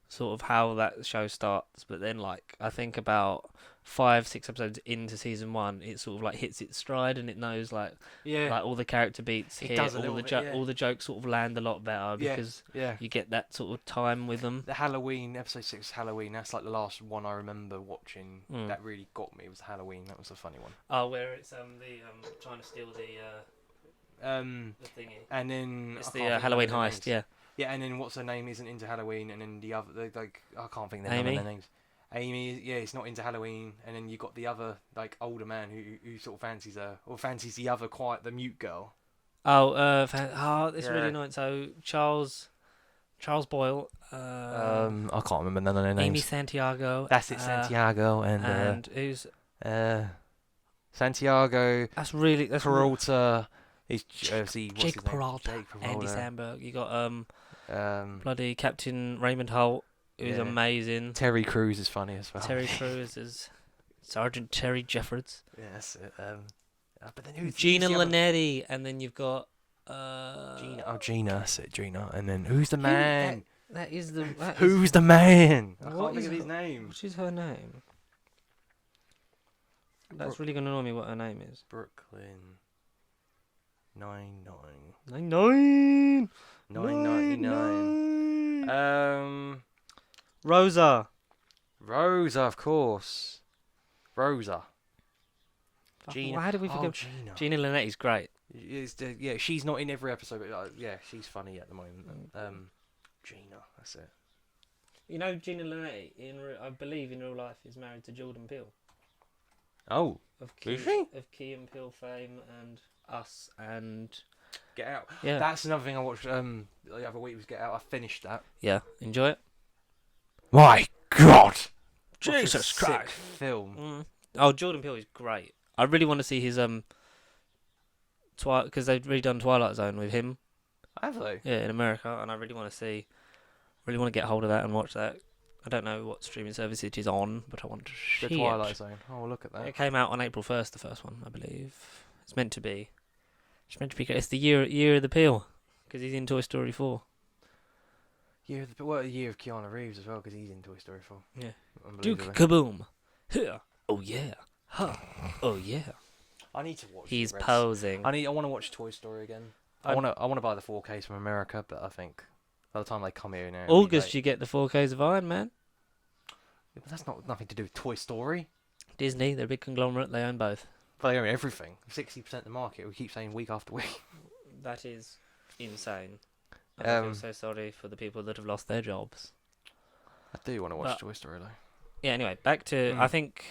sort of how that show starts, but then like I think about 5-6 episodes into season 1, it sort of like hits its stride, and it knows like all the character beats It hit, does a all little the bit, yeah. all the jokes sort of land a lot better because Yeah. you get that sort of time with them. The Halloween, episode 6 Halloween, that's like the last one I remember watching that really got me, was Halloween. That was a funny one. Oh, where it's trying to steal the thingy. And then It's I the can't think Halloween of their heist, names. yeah. Yeah, and then what's her name isn't into Halloween, and then the other, like, I can't think of Amy? their names. Amy, yeah, it's not into Halloween, and then you got the other like older man who sort of fancies her, or fancies the other the mute girl. Oh, it's really Yeah. annoying. So Charles Boyle, I can't remember none of their names. Amy Santiago. That's it, Santiago and who's Santiago. that's Peralta. He's what's Jake his name? Peralta, Jake Andy Peralta. Samberg. You got bloody Um, Captain Raymond Holt, who's Yeah. amazing. Terry Crews is funny as well. Terry Crews is Sergeant Terry Jeffords. Yeah, that's it. But then who's Gina the other- Linetti, and then you've got Gina. Oh, Gina. That's it, Gina. And then who's the man? That is the Who's the man? I What can't think is of his her- name. What is her name? That's Brooke- really gonna annoy me. What her name is? Brooklyn 99. 99. 999. Rosa. Rosa, of course. Rosa. Fucking- Gina. How did we Oh, forget? Gina. Gina Linetti's great. Yeah, she's not in every episode, but yeah, she's funny at the moment. Gina, that's it. You know, Gina Linetti, I believe in real life, is married to Jordan Peele Oh, of is she? Key and Peele fame and Us and Get Out. yeah, That's another thing I watched the other week was Get Out. I finished that. yeah. Enjoy it. My God! Jesus What a Christ. sick film. Oh, Jordan Peele is great. I really want to see his because they've redone Twilight Zone with him. Have they? Yeah, in America, and I really want to get hold of that and watch that. I don't know what streaming service it is on, but I want to see The Twilight Zone. Oh, look at that. It came out on April 1st, the first one, I believe. It's meant to be. It's the year of the Peel, because he's in Toy Story 4. A year of Keanu Reeves as well, because he's in Toy Story 4. Yeah. Unbelievable. Duke kaboom. Huh. Oh yeah. Huh. Oh yeah. I need to watch. He's the rest. posing. I want to watch Toy Story again. I want to buy the 4Ks from America, but I think by the time they come here now, it'll be August, late. you get the 4Ks of Iron Man. Yeah, but that's nothing to do with Toy Story. Disney, they're a big conglomerate. They own both. But they own everything. 60% of the market. We keep saying week after week. That is insane. I feel so sorry for the people that have lost their jobs. I do want to watch But- Toy Story though. Yeah. Anyway, back to I think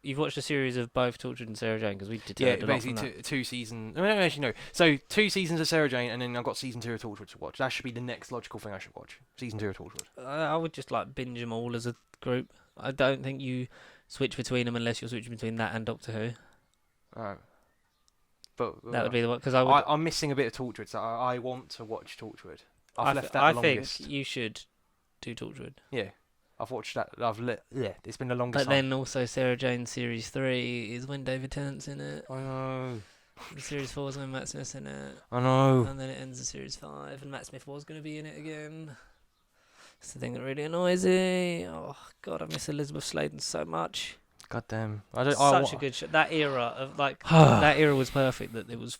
you've watched a series of both Tortured and Sarah Jane, because we did Yeah, a lot from basically that. two seasons. No, actually no. So 2 seasons of Sarah Jane, and then I've got season 2 of Torchwood to watch. That should be the next logical thing I should watch. Season 2 of Torchwood. I would just like binge them all as a group. I don't think you switch between them unless you're switching between that and Doctor Who. Oh. But That would be the one because I'm missing a bit of Torchwood, so I want to watch Torchwood. I've left that I the longest. think you should do Torchwood. Yeah, I've watched that. It's been the longest. But then also Sarah Jane Series 3 is when David Tennant's in it. I know. The Series 4 is when Matt Smith's in it. I know. And then it ends in Series 5 and Matt Smith was going to be in it again. It's the thing that really annoys me. Oh, God, I miss Elizabeth Sladen so much. God damn. Such a good show. That era of, like, that era was perfect that there was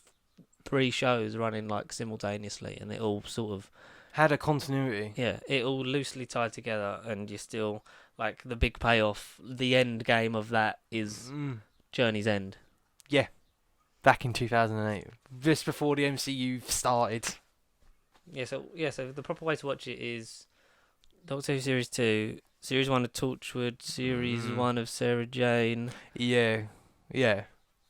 3 shows running, like, simultaneously and it all sort of... Had a continuity. Yeah, it all loosely tied together and you're still, like, the big payoff, the end game of that is Journey's End. Yeah. Back in 2008, just before the MCU started. So the proper way to watch it is Doctor Who Series 2, Series 1 of Torchwood, Series 1 of Sarah Jane. Yeah.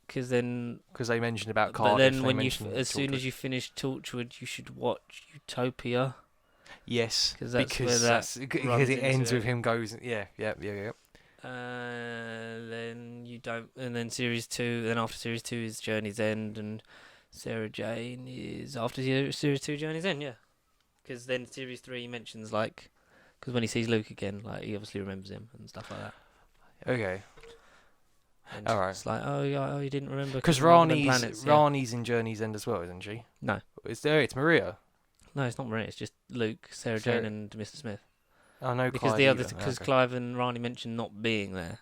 Because then... Because they mentioned about Cardiff. But then when as soon as you finish Torchwood, you should watch Utopia. Yes, because it ends with him goes... Yeah. Then you don't... And then Series 2... Then after Series 2 is Journey's End, and Sarah Jane is after Series 2 Journey's End, yeah. Because then Series 3 mentions, like... Because when he sees Luke again, like, he obviously remembers him and stuff like that. Okay. And all right. It's like, oh, you didn't remember. Because Rani's in Journey's End as well, isn't she? No. It's Maria. No, it's not Maria. It's just Luke, Sarah Jane, and Mr. Smith. Oh no, because Clive Clive and Rani mentioned not being there.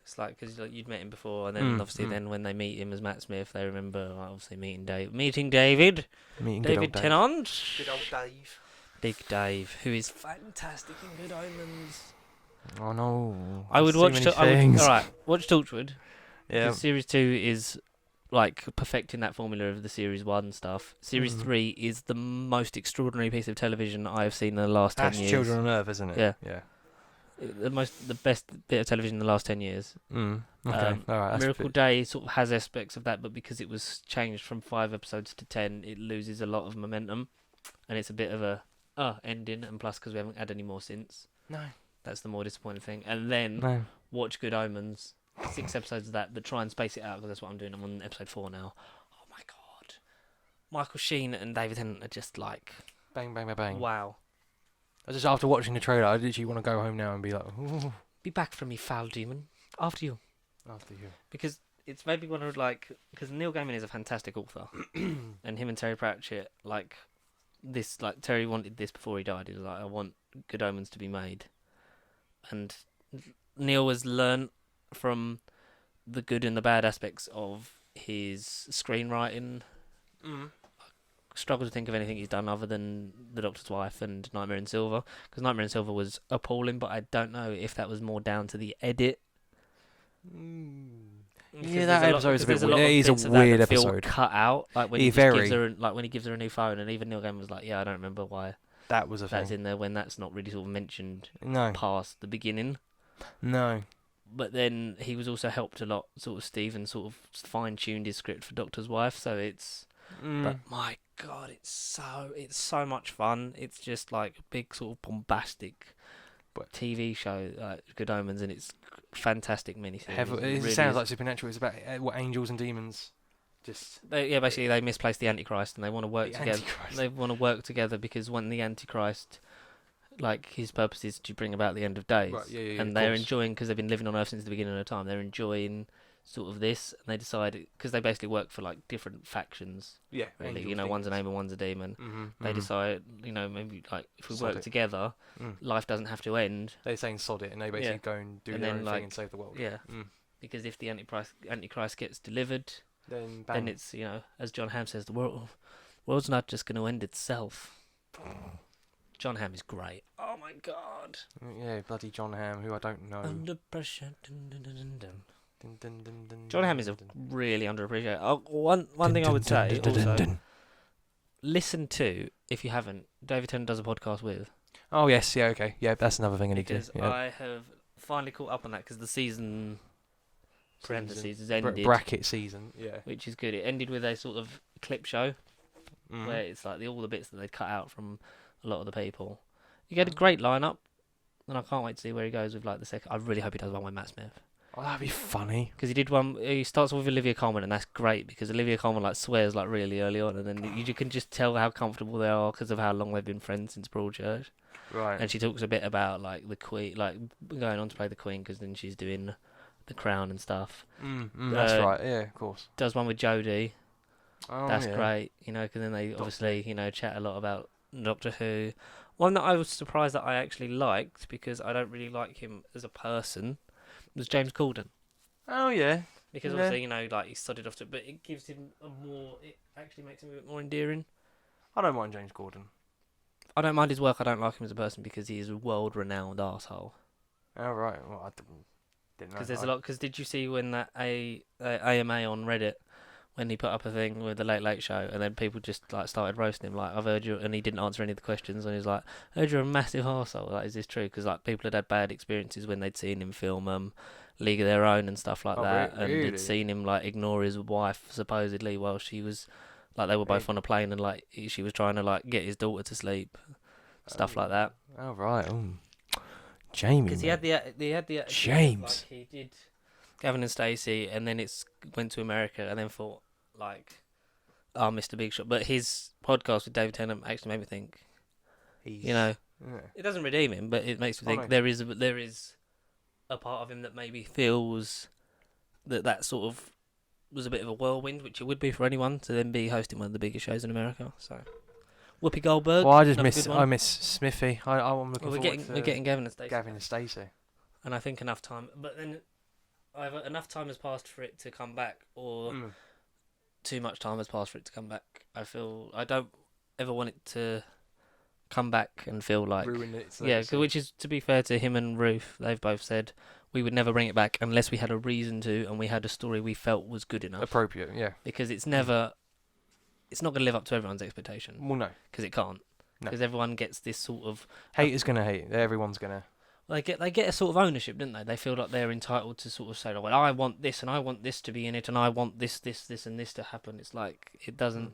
It's like because you'd met him before, and then obviously then when they meet him as Matt Smith, they remember obviously meeting David Tennant, good old Dave, Big Dave, who is fantastic in Good Omens. Oh no, I would watch. Watch Torchwood. Yeah, Series 2 is like perfecting that formula of the Series 1 stuff. Series 3 is the most extraordinary piece of television I have seen in the last 10 years. That's Children on Earth, isn't it? Yeah. The best bit of television in the last 10 years. Okay, alright. Miracle Day sort of has aspects of that, but because it was changed from 5 episodes to 10, it loses a lot of momentum, and it's a bit of a ending. And plus, because we haven't had any more since. No. That's the more disappointing thing. And then watch Good Omens. 6 episodes of that, but try and space it out because that's what I'm doing. I'm on episode 4 now. Oh my god, Michael Sheen and David Tennant are just like bang, bang, bang, bang. Wow. I just after watching the trailer, I literally want to go home now and be like, ooh. Be back from me, foul demon. After you. Because it's made me want to because Neil Gaiman is a fantastic author, and him and Terry Pratchett Terry wanted this before he died. He was like, I want Good Omens to be made, and Neil has learnt from the good and the bad aspects of his screenwriting. I struggle to think of anything he's done other than The Doctor's Wife and Nightmare in Silver, because Nightmare in Silver was appalling, but I don't know if that was more down to the edit. Yeah, that episode is a bit weird. It is a weird episode. Cut out, like when he gives her a new phone, and even Neil Gaiman was like, "Yeah, I don't remember why that was that's in there when that's not really sort of mentioned past the beginning." No. But then he was also helped a lot, sort of Stephen sort of fine-tuned his script for Doctor's Wife, so it's... But my God, it's so much fun. It's just like a big sort of bombastic TV show, like Good Omens, and it's fantastic miniseries. It really sounds like Supernatural. It's about angels and demons. Basically they misplaced the Antichrist and they want to work together. They want to work together because when the Antichrist... his purpose is to bring about the end of days. Right, and they're enjoying, because they've been living on Earth since the beginning of time, they're enjoying sort of this, and they decide, because they basically work for different factions. Yeah, really. One's an angel, one's a demon. They decide, maybe if we work together, life doesn't have to end. They're saying sod it, and they basically go and do their own thing and save the world. Yeah, because if the Antichrist gets delivered, then it's, as John Hamm says, the world's not just going to end itself. John Hamm is great. Oh my god. Yeah, bloody John Hamm, who I don't know. Under pressure. Dun, dun, dun, dun, dun. John Hamm is really underappreciated. One thing I would say also, listen to, if you haven't, David Tennant does a podcast with. Oh yes, yeah, okay, yeah, that's another thing I need to. Because I have finally caught up on that because the season parentheses has ended. Bracket season, yeah. Which is good. It ended with a sort of clip show where it's like all the bits that they'd cut out from a lot of the people. You get a great lineup. and I can't wait to see where he goes with like the second. I really hope he does one with Matt Smith. Oh, that'd be funny. Because he did one. He starts off with Olivia Colman, and that's great because Olivia Colman like swears like really early on, and then you can just tell how comfortable they are because of how long they've been friends since Broadchurch. Right. And she talks a bit about like the Queen, like going on to play the Queen because then she's doing the Crown and stuff. That's right. Yeah, of course. Does one with Jodie. Oh, That's yeah. great, because then they obviously chat a lot about Doctor Who. One that I was surprised that I actually liked because I don't really like him as a person was James Corden. Oh, yeah. Because obviously, like he studied off to it, but it gives him it actually makes him a bit more endearing. I don't mind James Corden. I don't mind his work, I don't like him as a person because he is a world-renowned arsehole. Oh, right. Well, I didn't know. Because there's a lot, because did you see when that AMA on Reddit, when he put up a thing with the Late Late Show, and then people just like started roasting him, like, I've heard you, and he didn't answer any of the questions, and he was like, I heard you're a massive arsehole, like, is this true? Because like people had bad experiences when they'd seen him film League of Their Own and stuff like that, and really? they'd seen him like ignore his wife supposedly while she was, like, they were both on a plane, and like she was trying to like get his daughter to sleep, stuff like that. Oh, right. Jamie. Because he had the James. like he did Gavin and Stacey, and then went to America, and then thought like, oh, Mr. Big Shot. But his podcast with David Tennant actually made me think. Yeah. It doesn't redeem him, but it makes me think there is a part of him that maybe feels that sort of was a bit of a whirlwind, which it would be for anyone to then be hosting one of the biggest shows in America. So. Whoopi Goldberg. Well, I miss Smithy. I'm looking forward to we're getting Gavin and Stacey. Gavin and Stacey. And I think enough time, but then either enough time has passed for it to come back, or too much time has passed for it to come back. I don't ever want it to come back and feel like ruin it. Which is, to be fair to him and Ruth, they've both said we would never bring it back unless we had a reason to, and we had a story we felt was good enough, appropriate. Yeah, because it's never. It's not going to live up to everyone's expectation. Well, no. Because it can't. Because everyone gets this sort of... Haters going to hate. Everyone's going to... They get a sort of ownership, don't they? They feel like they're entitled to sort of say, well, I want this, and I want this to be in it, and I want this, and this to happen. It's like, it doesn't...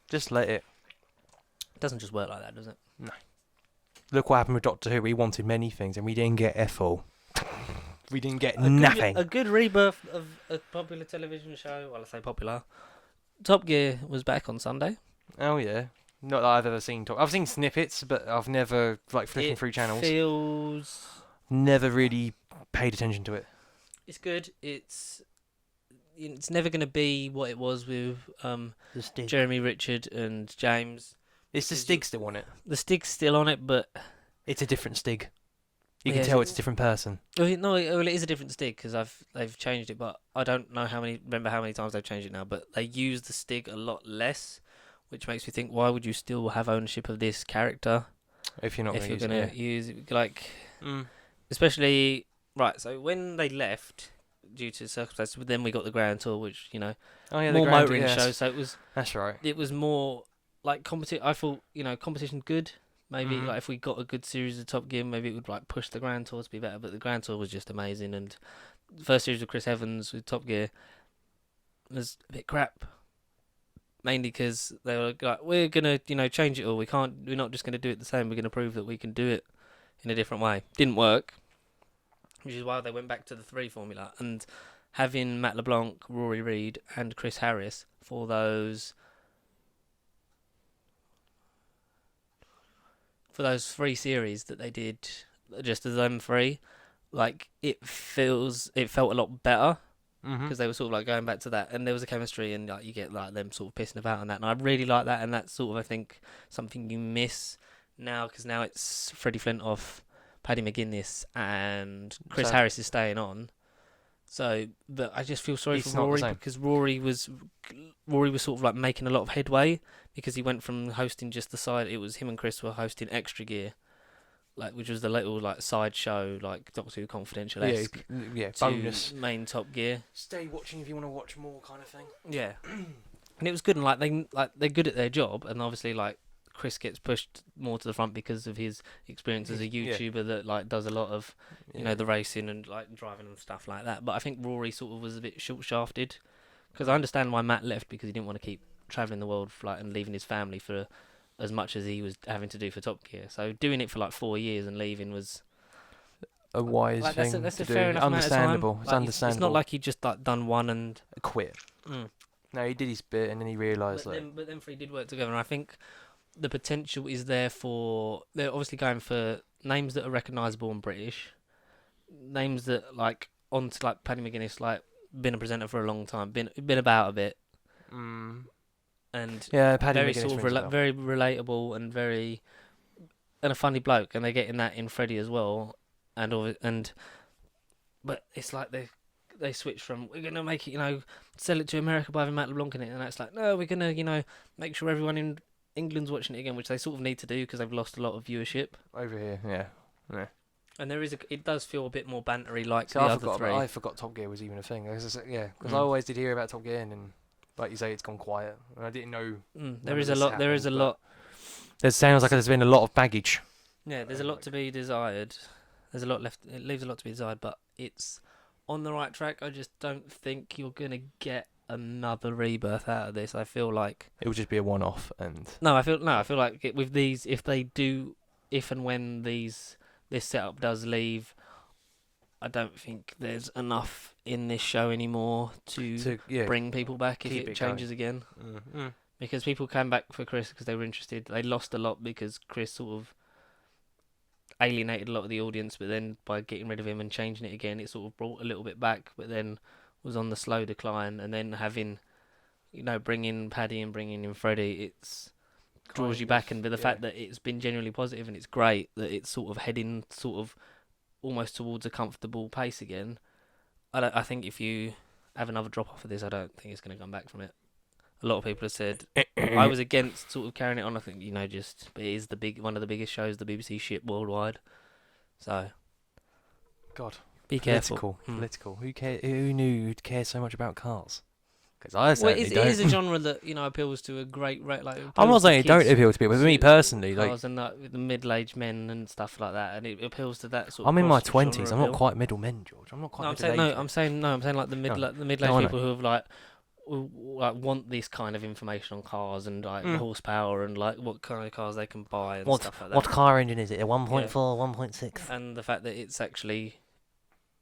Just let it... It doesn't just work like that, does it? No. Look what happened with Doctor Who. We wanted many things, and we didn't get F all. We didn't get nothing. A good rebirth of a popular television show. Well, I say popular... Top Gear was back on Sunday. Oh, yeah. Not that I've ever seen Top... I've seen snippets, but I've never, like, flicking through channels. Never really paid attention to it. It's good. It's never going to be what it was with Jeremy, Richard and James. It's the Stig still on it. The Stig's still on it, but... It's a different Stig. You can tell it's a different person. No, it is a different Stig because they've changed it, but I don't remember how many times they've changed it now. But they use the Stig a lot less, which makes me think, why would you still have ownership of this character if you're not going to use it? Like, especially So when they left due to circumstances, then we got the Grand Tour, which more motoring shows. So it was. That's right. It was more like competition. I thought competition good. Maybe like if we got a good series of Top Gear, maybe it would like push the Grand Tour to be better. But the Grand Tour was just amazing, and the first series of Chris Evans with Top Gear was a bit crap. Mainly because they were like, we're gonna change it all. We're not just gonna do it the same. We're gonna prove that we can do it in a different way. Didn't work, which is why they went back to the 3 formula and having Matt LeBlanc, Rory Reid, and Chris Harris for those 3 series that they did, just as them 3, like it felt a lot better because they were sort of like going back to that, and there was a chemistry, and like you get like them sort of pissing about on that, and I really like that, and that's sort of I think something you miss now because now it's Freddie Flintoff, Paddy McGuinness, and Chris Harris is staying on. So, but I just feel sorry for Rory because Rory was sort of like making a lot of headway because he went from hosting just the side. It was him and Chris were hosting Extra Gear, like which was the little like side show like Doctor Who Confidential-esque. Yeah, bonus. Main Top Gear. Stay watching if you want to watch more, kind of thing. Yeah, and it was good, and like they're good at their job, and obviously like Chris gets pushed more to the front because of his experience as a YouTuber that like does a lot of the racing and like driving and stuff like that. But I think Rory sort of was a bit short-shafted because I understand why Matt left because he didn't want to keep travelling the world and leaving his family for as much as he was having to do for Top Gear. So doing it for like 4 years and leaving was a wise Like, thing that's to a do. fair enough amount of time. Understandable. It's Like, understandable. It's not like he just like done one and. Quit. Mm. No, he did his bit, and then he realised But then three did work together, and I think the potential is there for. They're obviously going for names that are recognisable and British, names that like onto like Paddy McGuinness, like been a presenter for a long time, been about a bit, and yeah, Paddy very McGuinness sort of rings a bell. very relatable and a funny bloke, and they're getting that in Freddie as well, but it's like they switch from we're gonna make it, sell it to America by having Matt LeBlanc in it, and it's like no, we're gonna make sure everyone in England's watching it again, which they sort of need to do because they've lost a lot of viewership Over here, yeah. and it does feel a bit more bantery like So the I other three. I forgot Top Gear was even a thing. Because I Mm. always did hear about Top Gear, and then, like you say, it's gone quiet, and I didn't know. There is a lot. There is a lot. It sounds like there's been a lot of baggage. Yeah, there's a lot to be desired. There's a lot left. It leaves a lot to be desired, but it's on the right track. I just don't think you're gonna get another rebirth out of this. I feel like It would just be a one-off, and I feel like with these, if and when this setup does leave, I don't think there's enough in this show anymore to bring people back if keep it it changes again. Because people came back for Chris because they were interested. They lost a lot because Chris sort of alienated a lot of the audience, but then by getting rid of him and changing it again, it sort of brought a little bit back, but then was on the slow decline. And then having, bringing Paddy and bringing in Freddie, it's draws you back. And the fact that it's been genuinely positive and it's great that it's sort of heading sort of almost towards a comfortable pace again. I think if you have another drop off of this, I don't think it's going to come back from it. A lot of people have said I was against sort of carrying it on. I think but it is one of the biggest shows the BBC ship worldwide. So, God, be careful. Political. Who knew you'd care so much about cars? Because I certainly it don't. is a genre that appeals to a great rate. Like I'm not saying it don't appeal to people, but for me personally, cars and the middle-aged men and stuff like that, and it appeals to that sort. I'm of in my 20s. I'm not quite middle men, George. I'm not quite. I'm saying like the middle-aged people who have want this kind of information on cars and horsepower and what kind of cars they can buy and stuff like that. What car engine is it? A 1.4, 1.6? And the fact that it's actually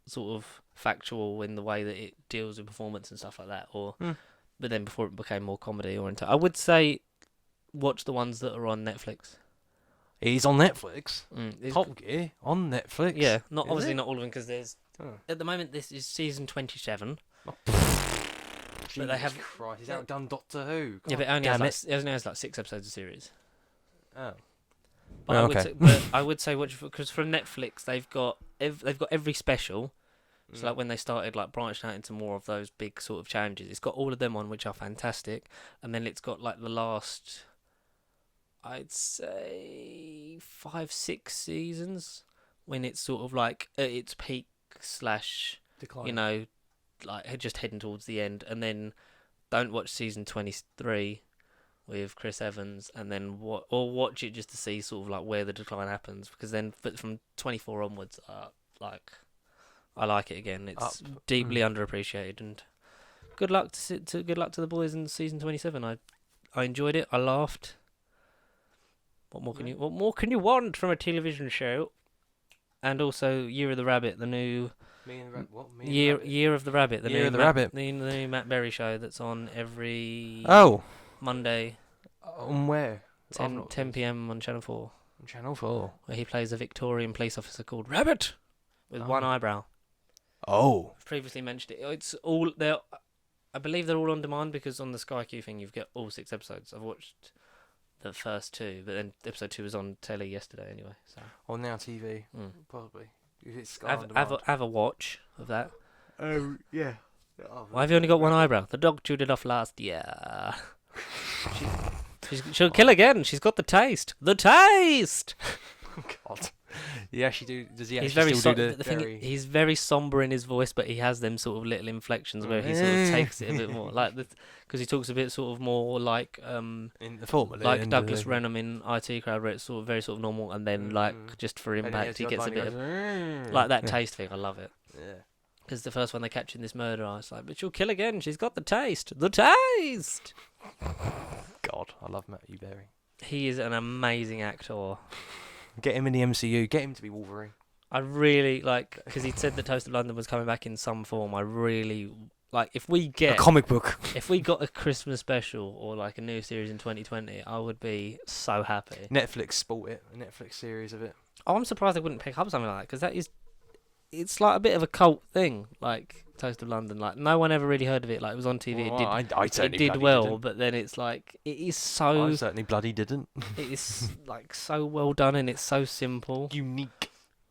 sort of factual in the way that it deals with performance and stuff like that. But then before it became more comedy oriented, I would say watch the ones that are on Netflix. He's on Netflix. Top Gear on Netflix. Yeah, not all of them because there's at the moment this is season 27. But they have. Christ, he's outdone Doctor Who. God, yeah, but it only has like 6 episodes of series. Oh. But I would say watch because from Netflix they've got every special. So like when they started like branching out into more of those big sort of challenges, it's got all of them on, which are fantastic, and then it's got like the last, I'd say 5-6 seasons when it's sort of like at its peak / decline. Like just heading towards the end, and then don't watch season 23 with Chris Evans, and then watch it just to see sort of like where the decline happens, because then from 24 onwards, I like it again. It's deeply underappreciated, and good luck to the boys in season 27. I enjoyed it. I laughed. What more can you want from a television show? And also Year of the Rabbit, the new. Year of the Rabbit. The new Matt Berry show that's on every Monday. On where? 10 p.m. on Channel 4. On Channel 4. Where he plays a Victorian police officer called Rabbit with one eyebrow. Oh. I've previously mentioned it. It's all there. I believe they're all on demand because on the Sky Q thing you've got all 6 episodes. I've watched the first 2, but then episode 2 was on telly yesterday anyway. So on Now TV, probably. It's have a watch of that. Oh yeah. Why have you only got one eyebrow? The dog chewed it off last year. She'll kill again. She's got the taste. The taste. Oh God. Yeah, she do. Does he he's actually very still do the very... He's very somber in his voice, but he has them sort of little inflections where he sort of takes it a bit more, like because he talks a bit sort of more like in the formula, like Douglas Renham in IT Crowd, where it's sort of very sort of normal, and then like just for impact, he gets a bit of like that taste thing. I love it. Yeah. Because the first one they catch in this murder, I was like, but she'll kill again. She's got the taste. The taste. God, I love Matthew Berry. He is an amazing actor. Get him in the MCU. Get him to be Wolverine. I really like because he said that Toast of London was coming back in some form. I really like if we A get comic book. if we got a Christmas special or like a new series in 2020, I would be so happy. Netflix sport it. A Netflix series of it. Oh, I'm surprised they wouldn't pick up something like that because it's like a bit of a cult thing, like Toast of London. Like no one ever really heard of it. Like it was on TV, Well, I it certainly did bloody well, didn't. but then it's like it is I so certainly bloody didn't. it is like so well done and it's so simple. Unique.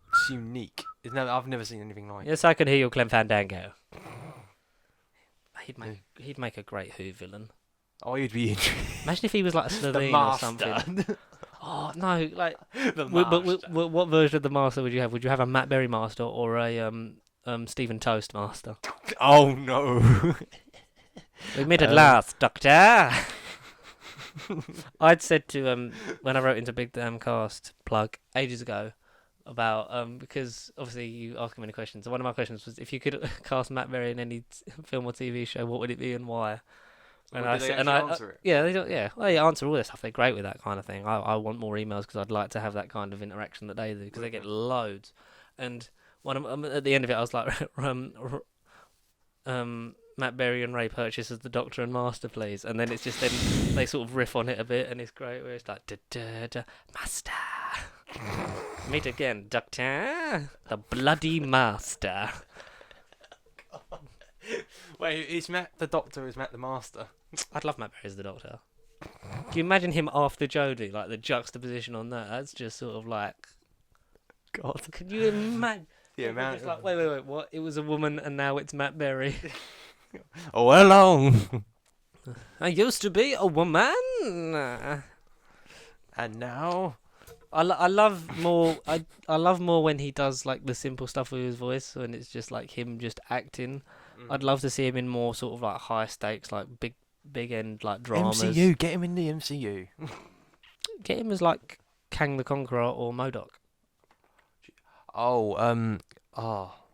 It's unique. I've never seen anything like it. Yes, I can hear your Clem Fandango. He'd make a great Who villain. Oh, you'd be interested. Imagine if he was like a The Slovene or Master. something. Oh no! Like, The but Master. what version of the Master would you have? Would you have a Matt Berry Master or a Stephen Toast Master? Oh no. We made it last, Doctor. I'd said to when I wrote into Big Damn Cast plug ages ago about because obviously you ask him many questions. So one of my questions was if you could cast Matt Berry in any film or TV show, what would it be and why? And Well, I did they said, and actually I answer it? yeah, they don't, yeah, well, they answer all this stuff. They're great with that kind of thing. I want more emails because I'd like to have that kind of interaction that they do because they get loads. And one of at the end of it, I was like, Matt Berry and Ray Purchase as the Doctor and Master, please. And then it's just then they sort of riff on it a bit, and it's great. Where it's like, da da da, Master, meet again, Doctor, the bloody Master. Wait, is Matt the Doctor? Is Matt the Master? I'd love Matt Berry as the Doctor. Can you imagine him after Jodie? Like the juxtaposition on that. That's just sort of like, God. can you imagine? Yeah, It's man. just like, wait, what? It was a woman, and now it's Matt Berry. Oh, hello. I used to be a woman. And now. I love more. I love more when he does like the simple stuff with his voice, and it's just like him just acting. I'd love to see him in more sort of like high stakes, like big end like dramas. MCU. Get him in the MCU. Get him as like Kang the Conqueror or MODOK. Oh,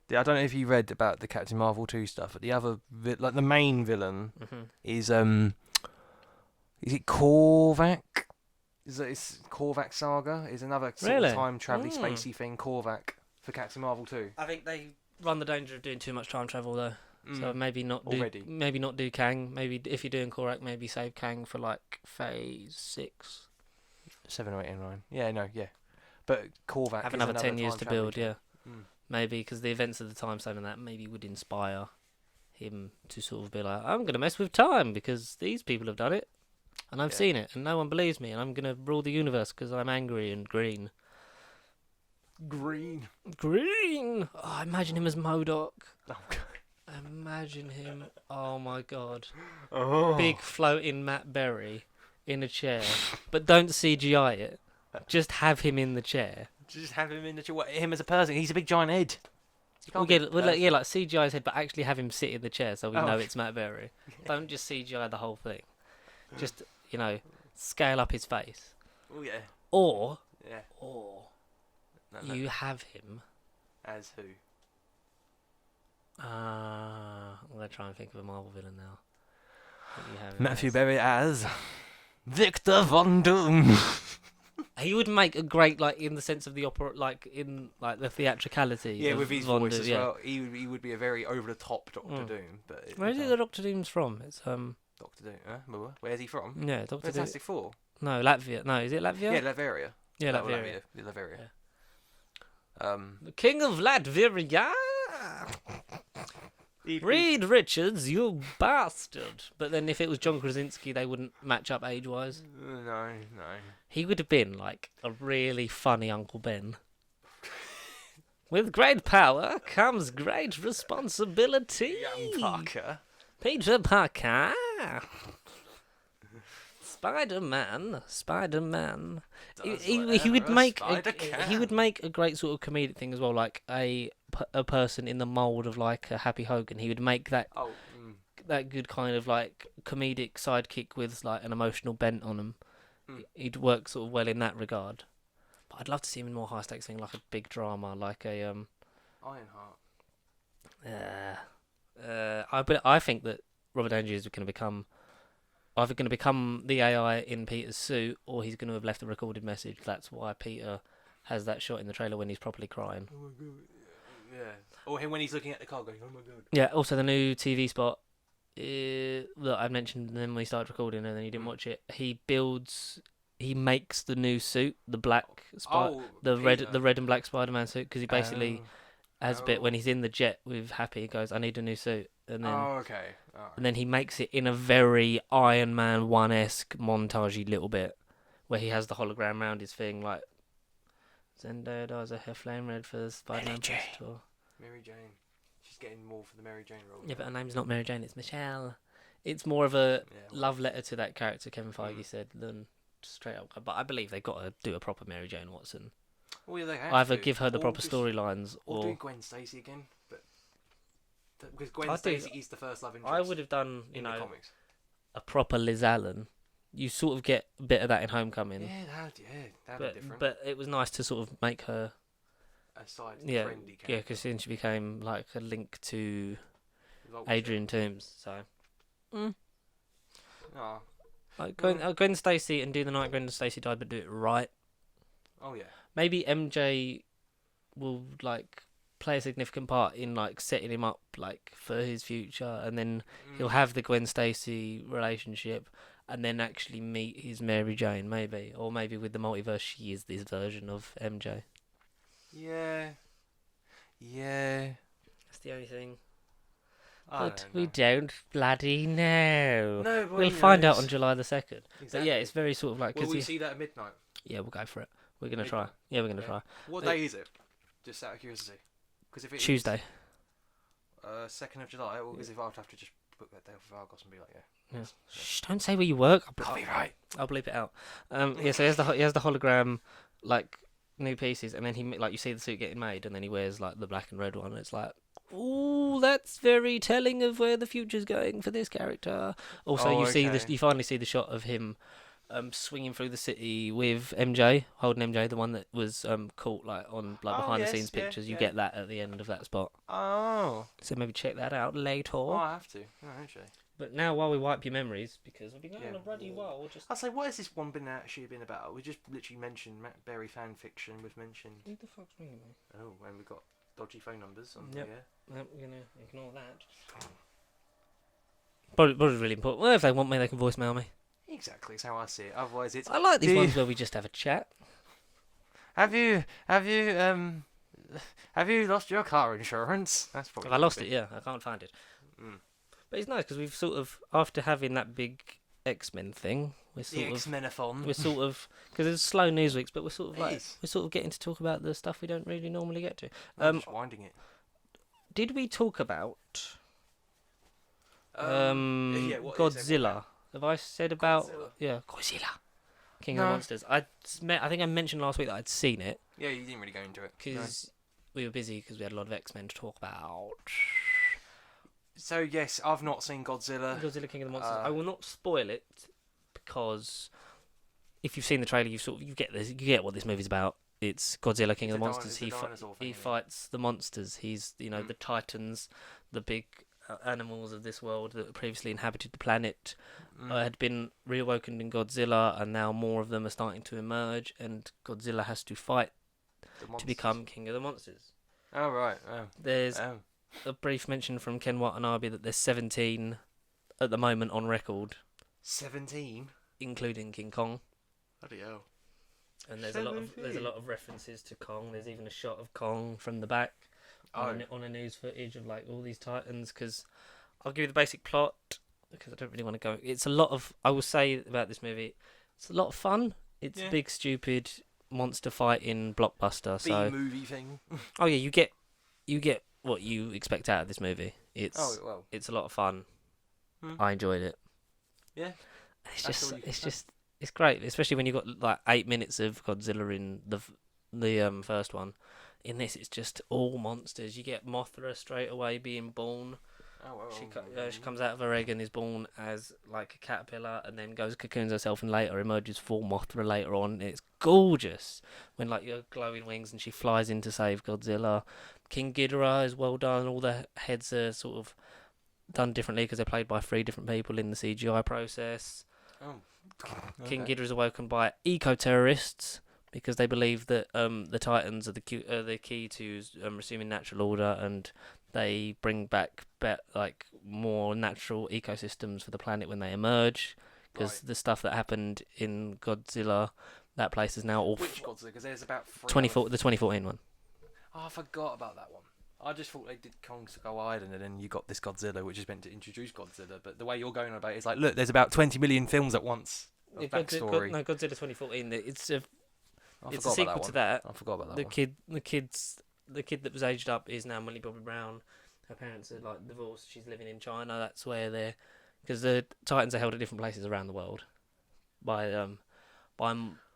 yeah, I don't know if you read about the Captain Marvel 2 stuff, but the other, like the main villain is it Korvac? It's Korvac Saga? Is another sort Really? of time travel spacey thing. Korvac for Captain Marvel 2. I think they run the danger of doing too much time travel though. So maybe not do Kang. Maybe if you're doing Korak, maybe save Kang for like phase 6. 7 or 8 and 9. Yeah, no, yeah. But Korvac Have is another 10 years time to travel build, thing. yeah. Maybe because the events of the time stone and that maybe would inspire him to sort of be like, I'm going to mess with time because these people have done it and I've seen it and no one believes me and I'm going to rule the universe because I'm angry and green. Green. Oh, imagine him as MODOK. Oh, God. Imagine him. Oh my god. Oh. Big floating Matt Berry in a chair. But don't CGI it. Just have him in the chair. Just have him in him as a person. He's a big giant head. Like CGI his head, but actually have him sit in the chair so we know it's Matt Berry. Don't just CGI the whole thing. Just, scale up his face. Oh, yeah. Or No. you have him. As who? I'm going to try and think of a Marvel villain now. That you have him Matthew as. Berry as Victor Von Doom. He would make a great, like, in the sense of the opera, like, in, like, the theatricality. Yeah, of with his Von voice Doom, as well. He would be a very over-the-top Doctor Doom. But Where is it that Doctor Doom's from? It's, Doctor Doom, Where's he from? yeah, Doctor Doom. Fantastic Four. No, Latvia. No, is it Latvia? Yeah, Latveria. Yeah, No, Latveria. Latveria. The King of Latveria! Reed Richards, you bastard! But then if it was John Krasinski, they wouldn't match up age-wise. No. He would have been, like, a really funny Uncle Ben. With great power comes great responsibility. Young Parker. Peter Parker. Spider-Man. He would make a great sort of comedic thing as well, like a person in the mould of like a Happy Hogan. He would make that that good kind of like comedic sidekick with like an emotional bent on him. He'd work sort of well in that regard. But I'd love to see him in more high stakes thing, like a big drama, like a Ironheart. But I think that Robert Downey is going to become either going to become the AI in Peter's suit, or he's going to have left a recorded message. That's why Peter has that shot in the trailer when he's properly crying. Oh my god. Yeah. Or him when he's looking at the car going, oh my god. Yeah. Also, the new TV spot. Look, I mentioned then when we started recording, and then you didn't watch it. He makes the new suit, the black, the red and black Spider-Man suit, because he basically has a bit when he's in the jet with Happy. He goes, "I need a new suit," and then okay. and then he makes it in a very Iron Man 1-esque montagey little bit, where he has the hologram around his thing, like Zendaya does a hair flame red for the Spider-Man tour. Mary Jane. She's getting more for the Mary Jane role. Yeah, but her name's not Mary Jane, it's Michelle. It's more of a love letter to that character, Kevin Feige said, than straight up. But I believe they've got to do a proper Mary Jane Watson. Well, yeah, they have Either to. give her the Or proper just- storylines, Or or do Gwen Stacy again, but because Gwen I think- Stacy is the first love interest. I would have done, in the comics. a proper Liz Allen. You sort of get a bit of that in Homecoming. Yeah, that'd be different. But it was nice to sort of make her, Aside yeah, friendly character. yeah, because then she became like a link to Vulture. Adrian Toomes. So, Oh. like Gwen Stacy, and do the night Gwen Stacy died, but do it right. Oh yeah. Maybe MJ will like play a significant part in like setting him up like for his future, and then he'll have the Gwen Stacy relationship, and then actually meet his Mary Jane, maybe, or maybe with the multiverse, she is this version of MJ. Yeah. Yeah. That's the only thing. I But don't we know. don't bloody know. No, but We'll you find know, out on July the 2nd. But Exactly. yeah, it's very sort of like... Will 'cause we see that at midnight? yeah, we'll go for it. We're going to Midnight? try. Yeah, we're going to Yeah. try. What Wait. day is it? Just out of curiosity. Because if it Tuesday. is 2nd of July, well, because if I'd have to just book that day off of Argos and be like, yeah. Yeah. Shh, don't say where you work. I'll be right. I'll bleep it out. Yeah, so he has the hologram, like, new pieces, and then he, like, you see the suit getting made, and then he wears, like, the black and red one, and it's like, ooh, that's very telling of where the future's going for this character. Also, Oh, you okay. finally see the shot of him swinging through the city with MJ, holding MJ, the one that was caught, like, on, like, Oh, behind the yes, scenes yeah, pictures. You yeah. get that at the end of that spot. Oh. So maybe check that out later. Oh, I have to. No, actually. But now, while we wipe your memories, because we've been going Yeah. on a bloody while, we'll just... I'll say, what has this one been actually been about? We just literally mentioned Matt Berry fan fiction. We've mentioned. Who the fuck's ringing me? Oh, and we've got dodgy phone numbers on Yep. there. Nope, we're going to ignore that. Probably really important. Well, if they want me, they can voicemail me. Exactly, it's how I see it. Otherwise, it's. I like these Do ones you- where we just have a chat. Have you lost your car insurance? That's probably. If I lost it, yeah, I can't find it. Mm. But it's nice because we've sort of, after having that big X-Men thing, we're The X-Menathon. because it's slow news weeks, but we're sort of It like, is. we're sort of getting to talk about the stuff we don't really normally get to. I'm just winding it. Did we talk about Yeah, what is it? Godzilla? Have I said about Godzilla. Godzilla, King of No. the Monsters? I think I mentioned last week that I'd seen it Yeah, you didn't really go into it. because we were busy because we had a lot of X-Men to talk about. So yes, I've not seen Godzilla. Godzilla, King of the Monsters. I will not spoil it because if you've seen the trailer, you get what this movie's about. It's Godzilla, King of the Monsters. He fights the monsters. He's the Titans, the big animals of this world that previously inhabited the planet. Had been reawakened in Godzilla, and now more of them are starting to emerge. And Godzilla has to fight to become King of the Monsters. Oh right. Oh. There's Oh. a brief mention from Ken Watanabe that there's 17 at the moment on record, 17. including King Kong. Bloody hell. And there's a lot of references to Kong. There's even a shot of Kong from the back on a news footage of like all these titans. Because I'll give you the basic plot because I don't really want to go. It's a lot of. I will say about this movie, it's a lot of fun. It's a big stupid monster fighting blockbuster. So B-movie thing. oh yeah, you get what you expect out of this movie. It's a lot of fun. I enjoyed it. Yeah. It's great, especially when you've got like 8 minutes of Godzilla in the first one. In this, it's just all monsters. You get Mothra straight away being born. She comes out of her egg and is born as like a caterpillar, and then goes cocoons herself, and later emerges full Mothra later on. It's gorgeous when like your glowing wings, and she flies in to save Godzilla. King Ghidorah is well done. All the heads are sort of done differently because they're played by 3 different people in the CGI process. Oh. King Ghidorah is awoken by eco-terrorists, because they believe that the Titans are the key to resuming natural order, and they bring back like more natural ecosystems for the planet when they emerge. Because Right. the stuff that happened in Godzilla, that place is now all Which Godzilla? Because there's about three. 24 the 2014 one. Oh, I forgot about that one. I just thought they did Kong Skull Island, and then you got this Godzilla, which is meant to introduce Godzilla. But the way you're going about it is like, look, there's about 20 million films at once. Of backstory. Godzilla 2014. It's a I it's a forgot about sequel that to one. that. I forgot about that The one. kid that was aged up is now Millie Bobby Brown. Her parents are like divorced. She's living in China. That's where they're, because the Titans are held at different places around the world by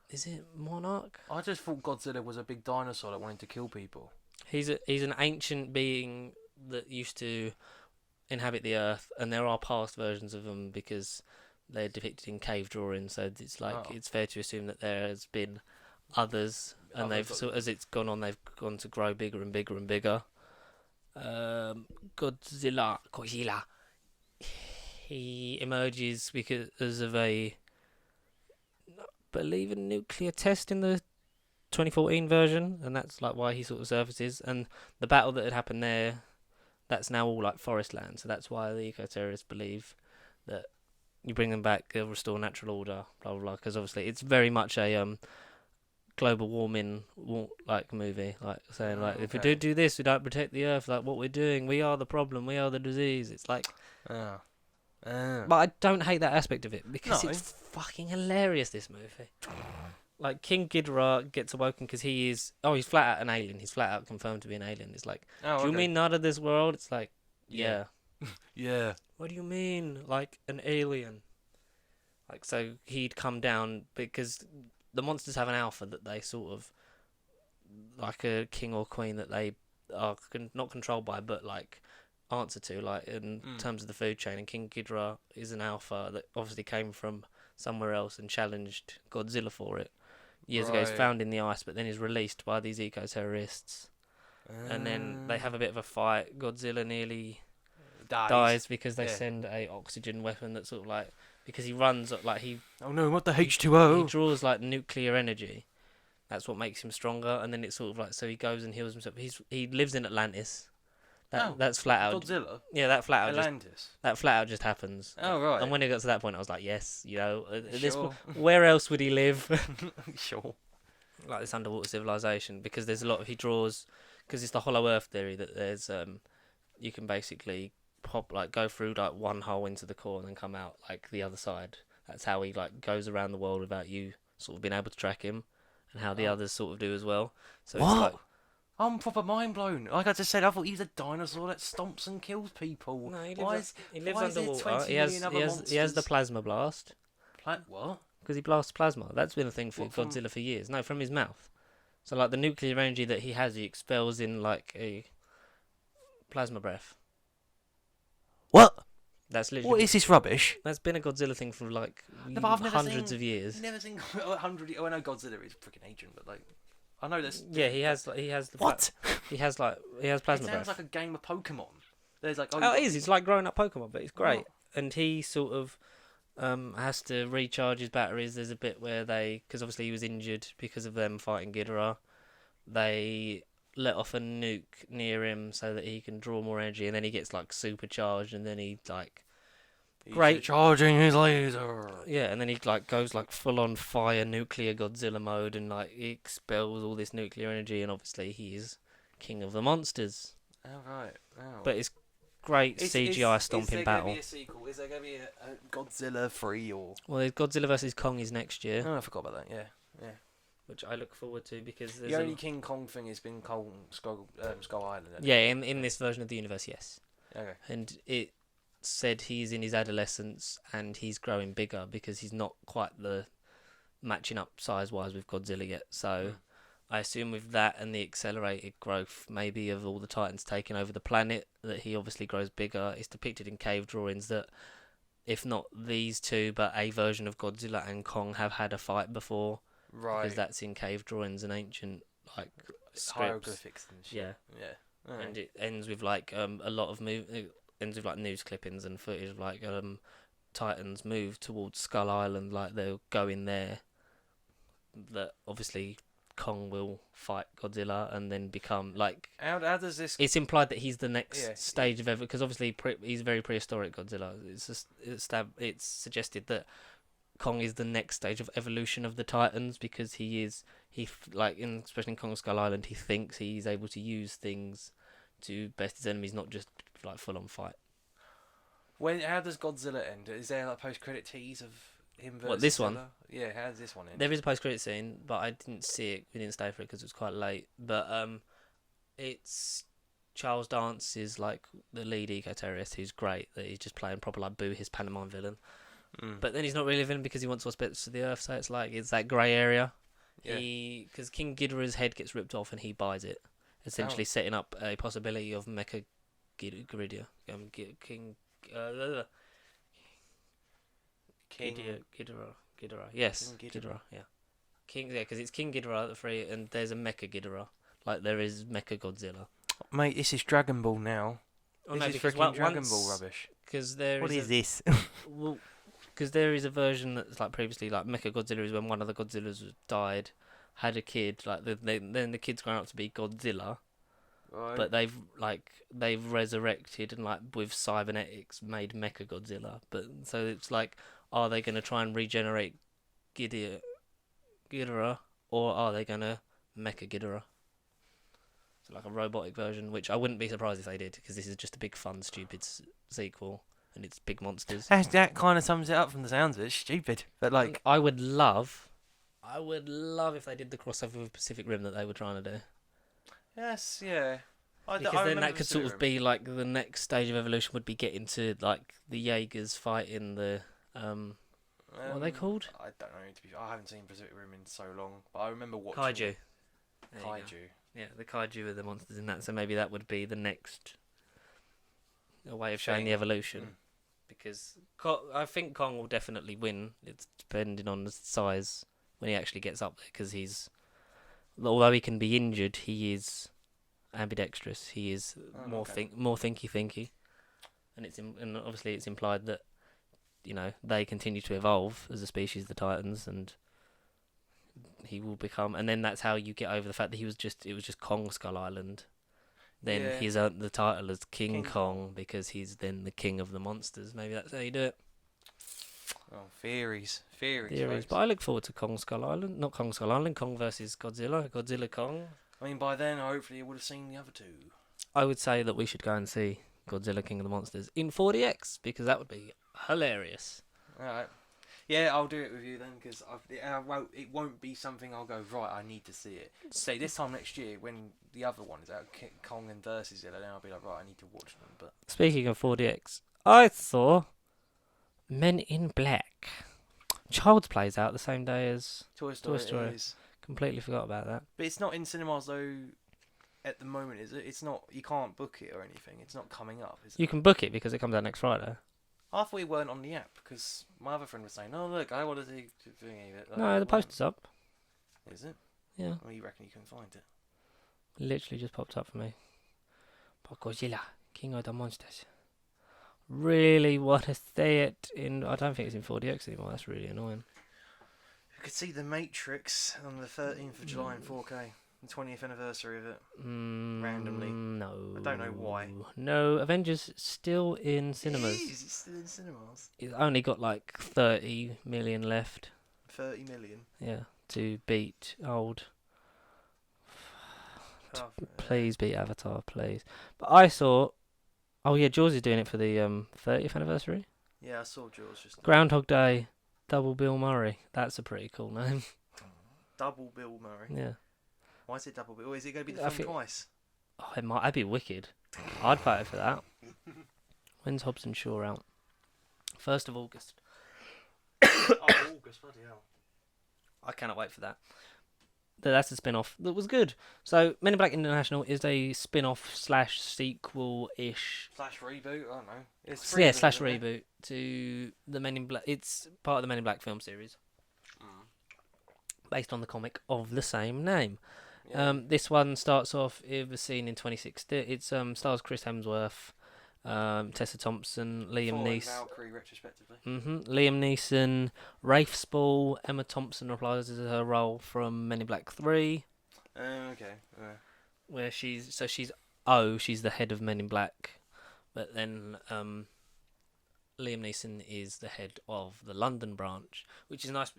is it Monarch? I just thought Godzilla was a big dinosaur that wanted to kill people. He's an ancient being that used to inhabit the earth, and there are past versions of them because they're depicted in cave drawings. So it's like it's fair to assume that there has been others, and as it's gone on, they've gone to grow bigger and bigger and bigger. Godzilla, he emerges because of I believe a nuclear test in the 2014 version, and that's like why he sort of surfaces. And the battle that had happened there, that's now all like forest land, so that's why the eco-terrorists believe that you bring them back, they'll restore natural order, blah blah blah. Because obviously it's very much a global warming like movie, like saying like if we do this, we don't protect the earth. Like what we're doing, we are the problem, we are the disease. It's like, but I don't hate that aspect of it because it's fucking hilarious. This movie. Like, King Ghidorah gets awoken because he's flat out an alien. He's flat out confirmed to be an alien. It's like, do you mean not of this world? It's like, yeah. Yeah. What do you mean, like, an alien? Like, so he'd come down because the monsters have an alpha that they sort of, like a king or queen that they are not controlled by, but, like, answer to, like, in terms of the food chain. And King Ghidorah is an alpha that obviously came from somewhere else and challenged Godzilla for it. Years ago, he's found in the ice, but then he's released by these eco-terrorists. And then they have a bit of a fight. Godzilla nearly dies because they send a oxygen weapon that sort of like, because he runs like he. Oh no! What the H2O? He draws like nuclear energy. That's what makes him stronger. And then it's sort of like, so he goes and heals himself. He lives in Atlantis. That's flat out. Godzilla. Yeah, that flat out. Atlantis. That flat out just happens. Oh right. And when it got to that point, I was like, yes, at this Sure. where else would he live? Sure. Like this underwater civilization, because there's a lot he draws, because it's the hollow earth theory that there's you can basically go through like one hole into the core and then come out like the other side. That's how he like goes around the world without you sort of being able to track him, and how the others sort of do as well. So what? It's like, I'm proper mind blown. Like I just said, I thought he was a dinosaur that stomps and kills people. no, he why lives is there underwater. 20 million other He has the monsters? plasma blast. What? Because he blasts plasma. That's been a thing for What, from- Godzilla for years. No, from his mouth. So like the nuclear energy that he has, he expels in like a plasma breath. What? That's literally. What is this rubbish? That's been a Godzilla thing for like No, but I've never hundreds of years. You've never seen 100. Oh, I know Godzilla is freaking ancient, but like, I know this. Yeah, he has What? he has plasma It breath. sounds like a game of Pokemon. There's like. It is. It's like growing up Pokemon, but it's great. And he sort of has to recharge his batteries. There's a bit where because obviously he was injured because of them fighting Ghidorah, they let off a nuke near him so that he can draw more energy, and then he gets like supercharged, and then he like He's charging his laser. yeah, and then he like goes like full on fire nuclear Godzilla mode, and like he expels all this nuclear energy, and obviously he's king of the monsters. Oh right. Oh. But it's great CGI stomping battle. Is there going to be a sequel? Is there going to be a Godzilla 3 or? Well, there's Godzilla vs Kong is next year. Oh, I forgot about that. Yeah. Which I look forward to because there's The only King Kong thing has been Skull Island. Yeah, in this version of the universe, yes. Okay. And it said he's in his adolescence and he's growing bigger because he's not quite the matching up size-wise with Godzilla yet. So I assume with that and the accelerated growth, maybe of all the Titans taking over the planet, that he obviously grows bigger. It's depicted in cave drawings that, if not these two, but a version of Godzilla and Kong have had a fight before. Right. Because that's in cave drawings and ancient like scripts. Hieroglyphics and shit. Yeah. Right. And it ends with like a lot of it ends with like news clippings and footage of like Titans move towards Skull Island, like they'll go in there. That obviously Kong will fight Godzilla and then become like. How does this? It's implied that he's the next Yeah. stage of because obviously he's very prehistoric Godzilla. It's suggested that Kong is the next stage of evolution of the Titans because especially in Kong Skull Island, he thinks he's able to use things to best his enemies, not just like full on fight. How does Godzilla end? Is there like post-credit tease of him versus? What, this one? Godzilla? Yeah, how does this one end? There is a post-credit scene, but I didn't see it. We didn't stay for it because it was quite late. But it's Charles Dance is like the lead eco-terrorist who's great. That he's just playing proper like Boo, his pantomime villain. But then he's not really a villain because he wants what's best for the Earth. So it's that grey area. Yeah. Because King Ghidorah's head gets ripped off and he buys it, essentially setting up a possibility of Mecha Ghidorah. Ghidorah. Yes, King Ghidorah. Yeah, because it's King Ghidorah at 3, and there's a Mecha Ghidorah, like there is Mecha Godzilla. Mate, this is Dragon Ball now. Oh, This no, is because freaking Dragon Ball rubbish. Because there What is is this? well, because there is a version that's like previously like Mecha Godzilla is when one of the Godzillas died, had a kid, like then the kid's grown up to be Godzilla, Right. but they've resurrected and like with cybernetics made Mecha Godzilla. But so it's like, are they going to try and regenerate Ghidorah, or are they going to Mecha Ghidorah? So like a robotic version, which I wouldn't be surprised if they did, because this is just a big fun stupid sequel. And it's big monsters. That kind of sums it up from the sounds of it. It's stupid, but like I would love if they did the crossover with Pacific Rim that they were trying to do. yes, yeah. Because then that could sort of be like the next stage of evolution would be getting to like the Jaegers fighting the what are they called? I don't know. I haven't seen Pacific Rim in so long, but I remember watching Kaiju. it. There you go. Kaiju. Yeah, the kaiju are the monsters in that. So maybe that would be the next way of showing the evolution. Because I think Kong will definitely win. It's depending on the size when he actually gets up there. Because although he can be injured, he is ambidextrous. He is more thinky, and obviously it's implied that they continue to evolve as a species, the Titans, and he will become. And then that's how you get over the fact that it was just Kong Skull Island. Then he's earned the title as King Kong because he's then the king of the monsters. Maybe that's how you do it. Oh, theories. But I look forward to Kong Skull Island. Not Kong Skull Island, Kong versus Godzilla. Godzilla Kong. I mean, by then, hopefully, you would have seen the other two. I would say that we should go and see Godzilla King of the Monsters in 4DX because that would be hilarious. Alright. Yeah, I'll do it with you then, because it won't be something I'll go, right, I need to see it. Say, this time next year, when the other one is out, Kong and versus it, then I'll be like, right, I need to watch them. But speaking of 4DX, I saw Men in Black. Child's Play's out the same day as Toy Story. Is. Completely forgot about that. But it's not in cinemas, though, at the moment, is it? It's not, you can't book it or anything. It's not coming up, is it? You can book it because it comes out next Friday. I thought we weren't on the app, because my other friend was saying, oh, look, I want to see thingy. No, the poster's up. Is it? Yeah. Well, you reckon you can find it? Literally just popped up for me. But Godzilla, King of the Monsters. Really want to see it in. I don't think it's in 4DX anymore. That's really annoying. You could see The Matrix on the 13th of July in 4K. The 20th anniversary of it. Randomly. No. I don't know why. No, Avengers still in cinemas. Is it still in cinemas? It's only got like 30 million left. 30 million? Yeah, to beat old. Oh, Please beat Avatar, please. But I saw. Oh yeah, Jaws is doing it for the 30th anniversary. yeah, I saw Jaws just now. Groundhog Day, Double Bill Murray. That's a pretty cool name. Double Bill Murray. Yeah. Why is it Double Bill? Is it going to be I the film think- twice? Oh, that'd be wicked. I'd vote for that. When's Hobson Shaw out? 1st of August. August, bloody hell. I cannot wait for that. That's a spin-off that was good. So, Men in Black International is a spin-off slash sequel-ish. Slash reboot? I don't know. It's Slash reboot to the Men in Black. It's part of the Men in Black film series. Based on the comic of the same name. Yeah. This one starts off with a scene in 2016. It stars Chris Hemsworth, Tessa Thompson, Liam Thor and Neeson. Valkyrie retrospectively. Liam Neeson, Rafe Spall, Emma Thompson reprises her role from Men in Black 3, Okay. where she's the head of Men in Black, but then Liam Neeson is the head of the London branch, which is nice.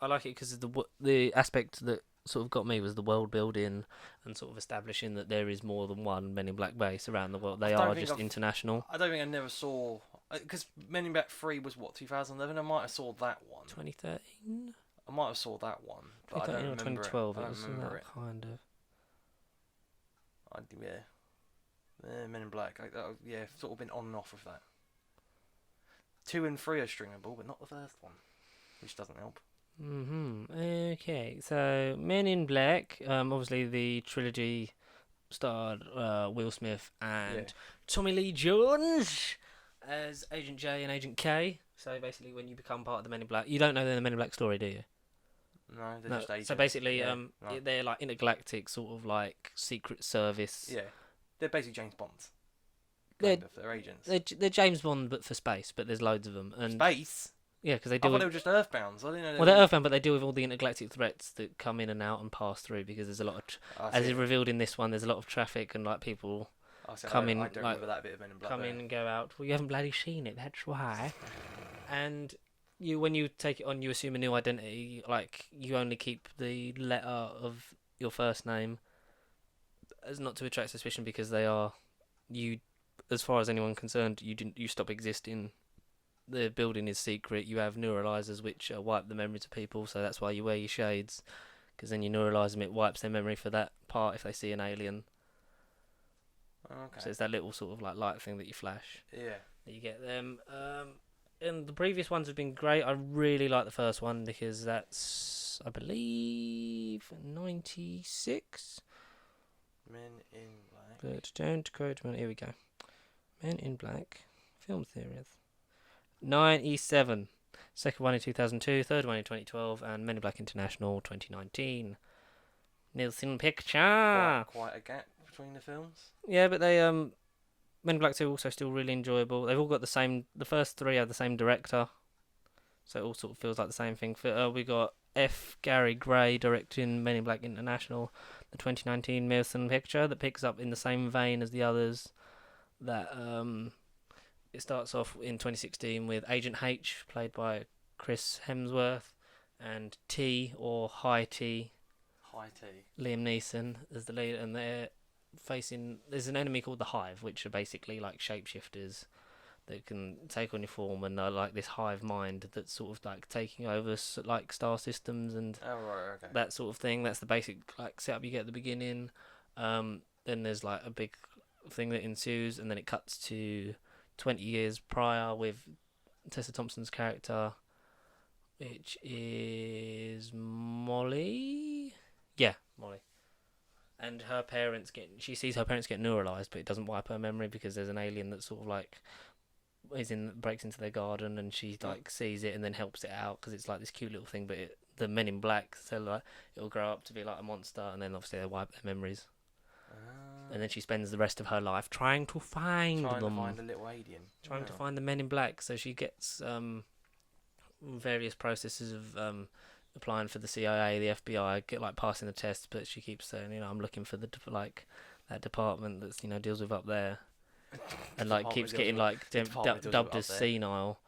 I like it because the aspect that sort of got me was the world building and sort of establishing that there is more than one Men in Black base around the world. They are just international. I don't think I never saw, because Men in Black 3 was what, 2011. I might have saw that one. 2013. I might have saw that one, but I don't remember 2012. it. I It don't was remember that it. kind of. Men in Black. Yeah, sort of been on and off with that. 2 and 3 are stringable, but not the first one, which doesn't help. Okay, so Men in Black. Obviously the trilogy starred Will Smith and Tommy Lee Jones as Agent J and Agent K. So basically, when you become part of the Men in Black, you don't know the Men in Black story, do you? No, they're just agents. So basically, no. they're like intergalactic, sort of like secret service. Yeah, they're basically James Bonds. They're agents. They're James Bond, but for space. But there's loads of them. And Space. yeah, because they I deal. thought they were just Earthbounds. I didn't know. Well, they're Earthbound, but they deal with all the intergalactic threats that come in and out and pass through. Because there's a lot of, as is revealed in this one, there's a lot of traffic and like people come in. I don't remember that bit of Men in Black. Come in and go out. Well, you haven't bloody seen it. That's why. And when you take it on, you assume a new identity. Like you only keep the letter of your first name, as not to attract suspicion, because they are you. As far as anyone concerned, you stop existing. The building is secret. You have neuralizers which wipe the memories of people, so that's why you wear your shades, because then you neuralize them. It wipes their memory for that part if they see an alien. Okay. So it's that little sort of like light thing that you flash. Yeah. That you get them. And the previous ones have been great. I really like the first one because that's, I believe, 96. Men in Black. But don't quote me. Here we go. Men in Black film theories. 97. Second one in 2002. Third one in 2012. And Men in Black International 2019. Nielsen Picture. Quite a gap between the films. Yeah, but they Men in Black 2 are also still really enjoyable. They've all got the first three have the same director, so it all sort of feels like the same thing. We got F. Gary Gray directing Men in Black International, the 2019 Nielsen Picture that picks up in the same vein as the others. That it starts off in 2016 with Agent H, played by Chris Hemsworth, and T, or High T, Liam Neeson as the lead, and they're facing. There's an enemy called the Hive, which are basically like shapeshifters that can take on your form, and are like this hive mind that's sort of like taking over like star systems and that sort of thing. That's the basic like setup you get at the beginning. Then there's like a big thing that ensues, and then it cuts to 20 years prior with Tessa Thompson's character, which is Molly. Yeah, Molly. And her parents she sees her parents get neuralized, but it doesn't wipe her memory because there's an alien that sort of like breaks into their garden, and she like sees it and then helps it out because it's like this cute little thing. But the Men in Black, so like it'll grow up to be like a monster, and then obviously they wipe their memories. And then she spends the rest of her life trying to find them. Trying to find a little alien. Trying to find the Men in Black. So she gets various processes of applying for the CIA, the FBI, get like passing the tests, but she keeps saying, I'm looking for the like that department that's deals with up there, and like keeps getting like dubbed as senile.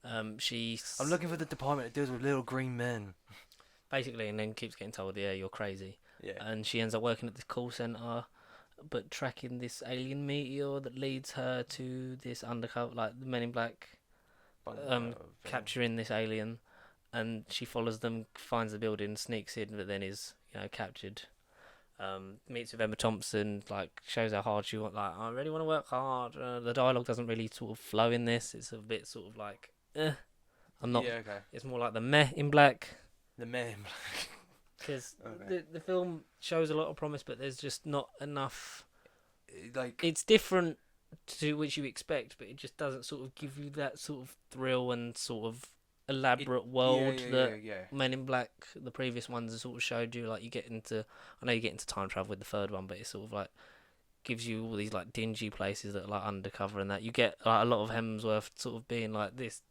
I'm looking for the department that deals with little green men. Basically, and then keeps getting told, yeah, you're crazy. Yeah. And she ends up working at this call center, but tracking this alien meteor that leads her to this undercover, like the Men in Black, capturing this alien. And she follows them, finds the building, sneaks in, but then is captured. Meets with Emma Thompson, like shows how hard she wants. Like, I really want to work hard. The dialogue doesn't really sort of flow in this. It's a bit sort of like, I'm not. Yeah, okay. It's more like the meh in Black. The meh in Black. Because the film shows a lot of promise, but there's just not enough. Like, it's different to which you expect, but it just doesn't sort of give you that sort of thrill and sort of elaborate world that Men in Black, the previous ones, have sort of showed you. Like you get into, I know you get into time travel with the third one, but it sort of like gives you all these like dingy places that are like undercover and that. You get like a lot of Hemsworth sort of being like this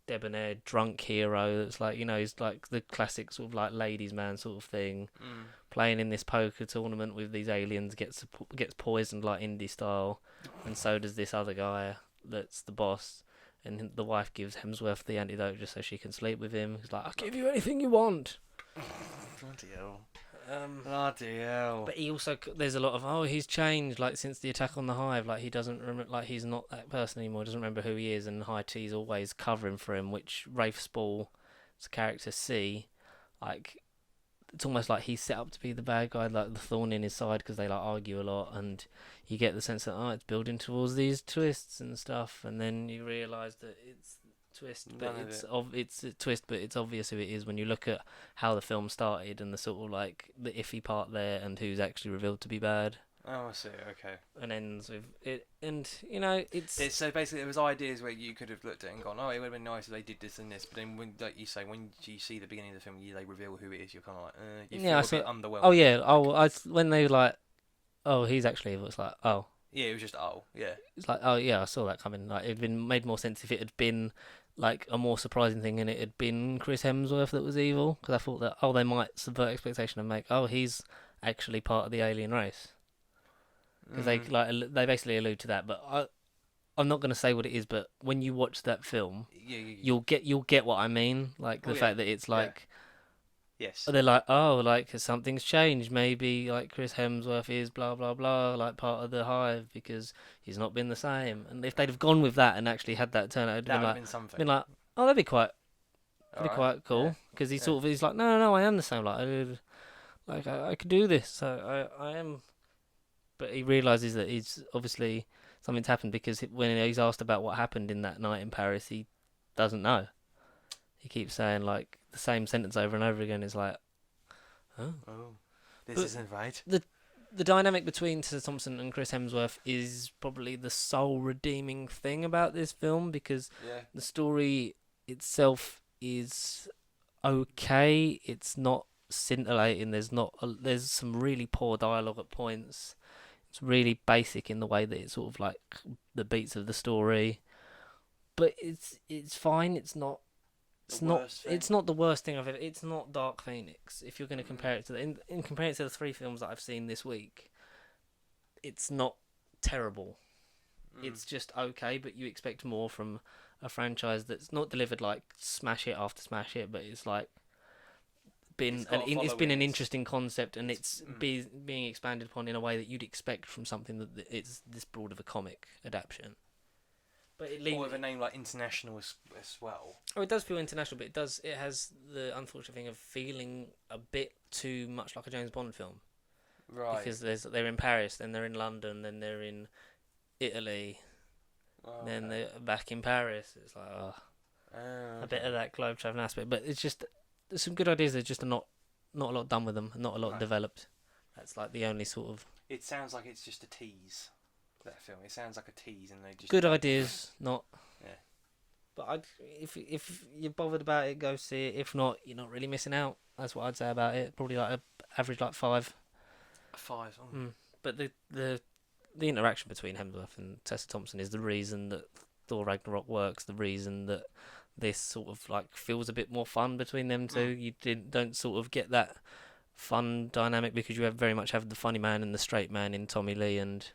debonair drunk hero that's like, he's like the classic sort of like ladies man sort of thing, playing in this poker tournament with these aliens, gets poisoned like indie style, and so does this other guy that's the boss, and the wife gives Hemsworth the antidote just so she can sleep with him. He's like, I'll give you anything you want. Bloody hell. Bloody hell. But he also, there's a lot of, he's changed, like, since the attack on the Hive, like, he doesn't remember, like, he's not that person anymore, doesn't remember who he is, and High T's always covering for him, which Rafe Spall's character C, like, it's almost like he's set up to be the bad guy, like the thorn in his side, because they, like, argue a lot, and you get the sense that, it's building towards these twists and stuff, and then you realise that it's twist, but it's a twist, but it's obvious who it is when you look at how the film started and the sort of like the iffy part there and who's actually revealed to be bad. Oh, I see. Okay. And ends with it, and it's so basically there was ideas where you could have looked at it and gone, oh, it would have been nice if they did this and this, but then when, like you say, when you see the beginning of the film, they reveal who it is, you're kind of like, you feel a bit underwhelmed. Oh yeah, when they were like, oh, he's actually evil. It's like, oh. Yeah, it was just yeah. It's like, oh yeah, I saw that coming. Like it'd been made more sense if it had been like a more surprising thing and it had been Chris Hemsworth that was evil, because I thought that they might subvert expectation and make he's actually part of the alien race, because they basically allude to that. But I'm not going to say what it is, but when you watch that film, you'll get what I mean, like the fact that it's like. Yes. They're like, like something's changed. Maybe like Chris Hemsworth is blah blah blah, like part of the Hive because he's not been the same. And if they'd have gone with that and actually had that turn out, it'd been something. Been like, that'd be quite cool. Because he's like, no, I am the same. Like I could do this. So I am. But he realizes that he's obviously something's happened, because when he's asked about what happened in that night in Paris, he doesn't know. He keeps saying like the same sentence over and over again. It's like, this isn't right. The dynamic between Tessa Thompson and Chris Hemsworth is probably the sole redeeming thing about this film, because the story itself is okay. It's not scintillating. There's some really poor dialogue at points. It's really basic in the way that it's sort of like the beats of the story, but it's fine. It's not the worst thing I've ever. It's not Dark Phoenix. If you're going to compare it to in comparing it to the 3 films that I've seen this week, it's not terrible. It's just okay, but you expect more from a franchise that's not delivered like smash hit after smash hit, but it's like it's been an interesting concept, and it's being expanded upon in a way that you'd expect from something that it's this broad of a comic adaptation. But or with a name like international as well. Oh, it does feel international, but it has the unfortunate thing of feeling a bit too much like a James Bond film. Right. Because they're in Paris, then they're in London, then they're in Italy, then they're back in Paris. It's like a bit of that globe traveling aspect. But it's just there's some good ideas. There's just not a lot done with them, not a lot developed. That's like the only sort of. It sounds like it's just a tease. That film. It sounds like a tease, and they just good ideas, not. Yeah. But if you're bothered about it, go see it. If not, you're not really missing out. That's what I'd say about it. Probably like average like 5. A 5. But the interaction between Hemsworth and Tessa Thompson is the reason that Thor Ragnarok works. The reason that this sort of like feels a bit more fun between them two. You don't sort of get that fun dynamic because you very much have the funny man and the straight man in Tommy Lee and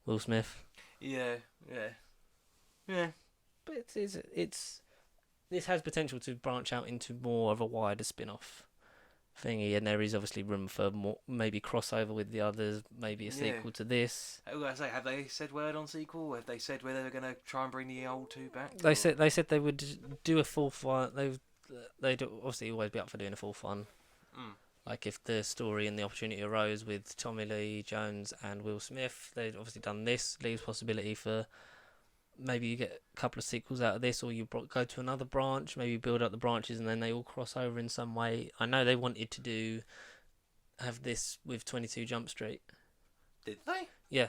Will Smith. Yeah. But it's this has potential to branch out into more of a wider spin-off thingy, and there is obviously room for more, maybe crossover with the others, maybe a sequel to this. Have they said word on sequel? Have they said where they're going to try and bring the old 2 back? They said they would do a 4th one. They'd obviously always be up for doing a 4th one. Like if the story and the opportunity arose with Tommy Lee Jones and Will Smith, they'd obviously done this. Leaves possibility for maybe you get a couple of sequels out of this, or you go to another branch, maybe build up the branches and then they all cross over in some way. I know they wanted to have this with 22 Jump Street. Did they? Yeah.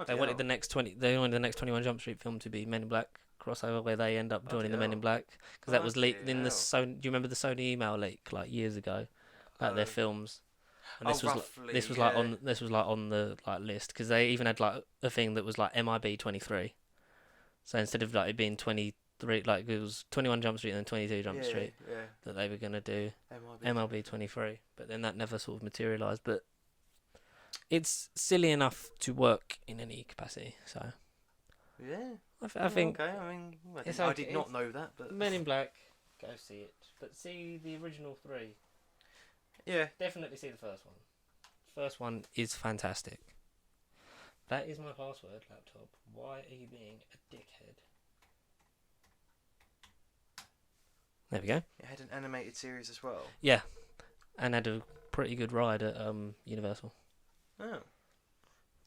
They wanted the next 21 Jump Street film to be Men in Black crossover, where they end up joining the Men in Black, because that was leaked in the Sony. Do you remember the Sony email leak like years ago about their films? And this was roughly, this was like on the like list because they even had like a thing that was like MIB 23. So instead of like it being 23, like it was 21 Jump Street and then 22 Jump Street that they were gonna do MLB 23, but then that never sort of materialised. But it's silly enough to work in any capacity. So Yeah. I think Okay. I mean, it's I okay. did not know that, but Men in Black, go see it. But see the original 3. yeah. Definitely see the first one. First one is fantastic. That is my password, laptop. Why are you being a dickhead? There we go. It had an animated series as well. Yeah, and had a pretty good ride at Universal. Oh.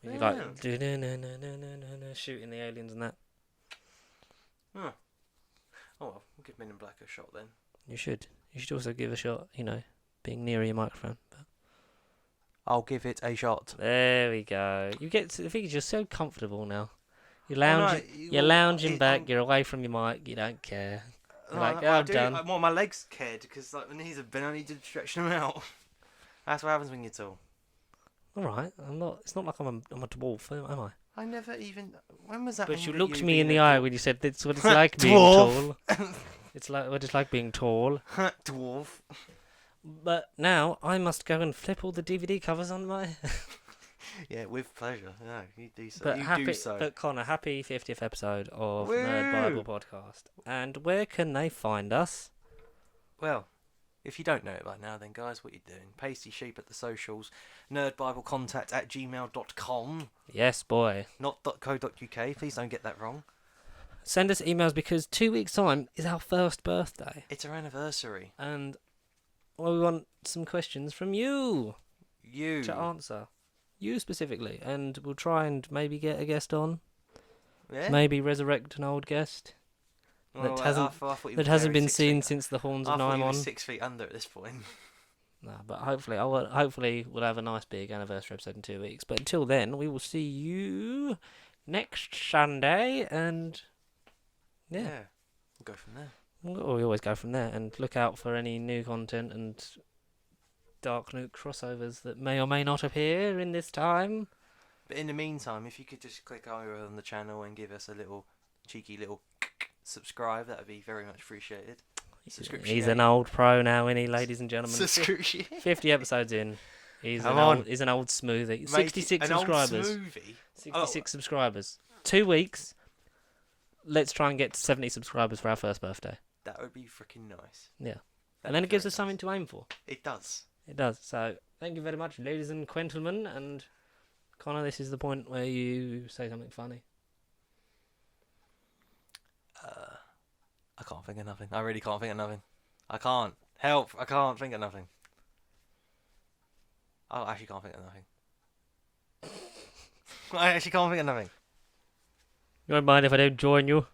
You like shooting the aliens and that. Oh. Oh well, we'll give Men in Black a shot then. You should. You should also give a shot. Being near your microphone. But I'll give it a shot. there we go. You get. The thing is, you're so comfortable now. You're Well, lounging back. You're away from your mic. You don't care. You're like, I'm done. Well, my legs cared because like my knees have been. I need to stretch them out. That's what happens when you're tall. All right. I'm not. It's not like I'm a dwarf, am I? I never even. When was that? But you aimed at looked me in being the a eye dwarf? when you said that's what it's like being Dwarf. tall. It's like what it's like being tall. Dwarf. But now I must go and flip all the DVD covers on my. Yeah, with pleasure. No, you do so. But Connor, happy 50th episode of Woo! Nerd Bible Podcast. And where can they find us? Well, if you don't know it by now, then guys, what you doing? Pasty Sheep at the socials, nerdbiblecontact@gmail.com, Yes, boy. not .co.uk. Please don't get that wrong. Send us emails because 2 weeks' time is our first birthday. It's our anniversary. And we want some questions from you You. to answer. You specifically. And we'll try and maybe get a guest on. Yeah? Maybe resurrect an old guest Well, that I hasn't thought you that were hasn't very been 6 seen feet- since the Horns I of thought you were Nymon. 6 feet under at this point. No, but hopefully we'll have a nice big anniversary episode in 2 weeks. But until then, we will see you next Sunday, and yeah, We'll go from there. we always go from there. And look out for any new content and Dark Nuke crossovers that may or may not appear in this time. But in the meantime, if you could just click over on the channel and give us a little cheeky little subscribe, that would be very much appreciated. He's an old pro now, isn't he, ladies and gentlemen? Subscription. 50 episodes in. He's Come an on. old, he's an old smoothie. Mate, 66 an old subscribers. smoothie? 66 subscribers. 2 weeks. Let's try and get to 70 subscribers for our first birthday. That would be freaking nice. Yeah. That'd And then be it gives very us something to aim for. nice. It does. It does. So, thank you very much, ladies and gentlemen. And, Connor, this is the point where you say something funny. I can't think of nothing. I really can't think of nothing. I can't. Help. I can't think of nothing. I actually can't think of nothing. I actually can't think of nothing. You won't mind if I don't join you?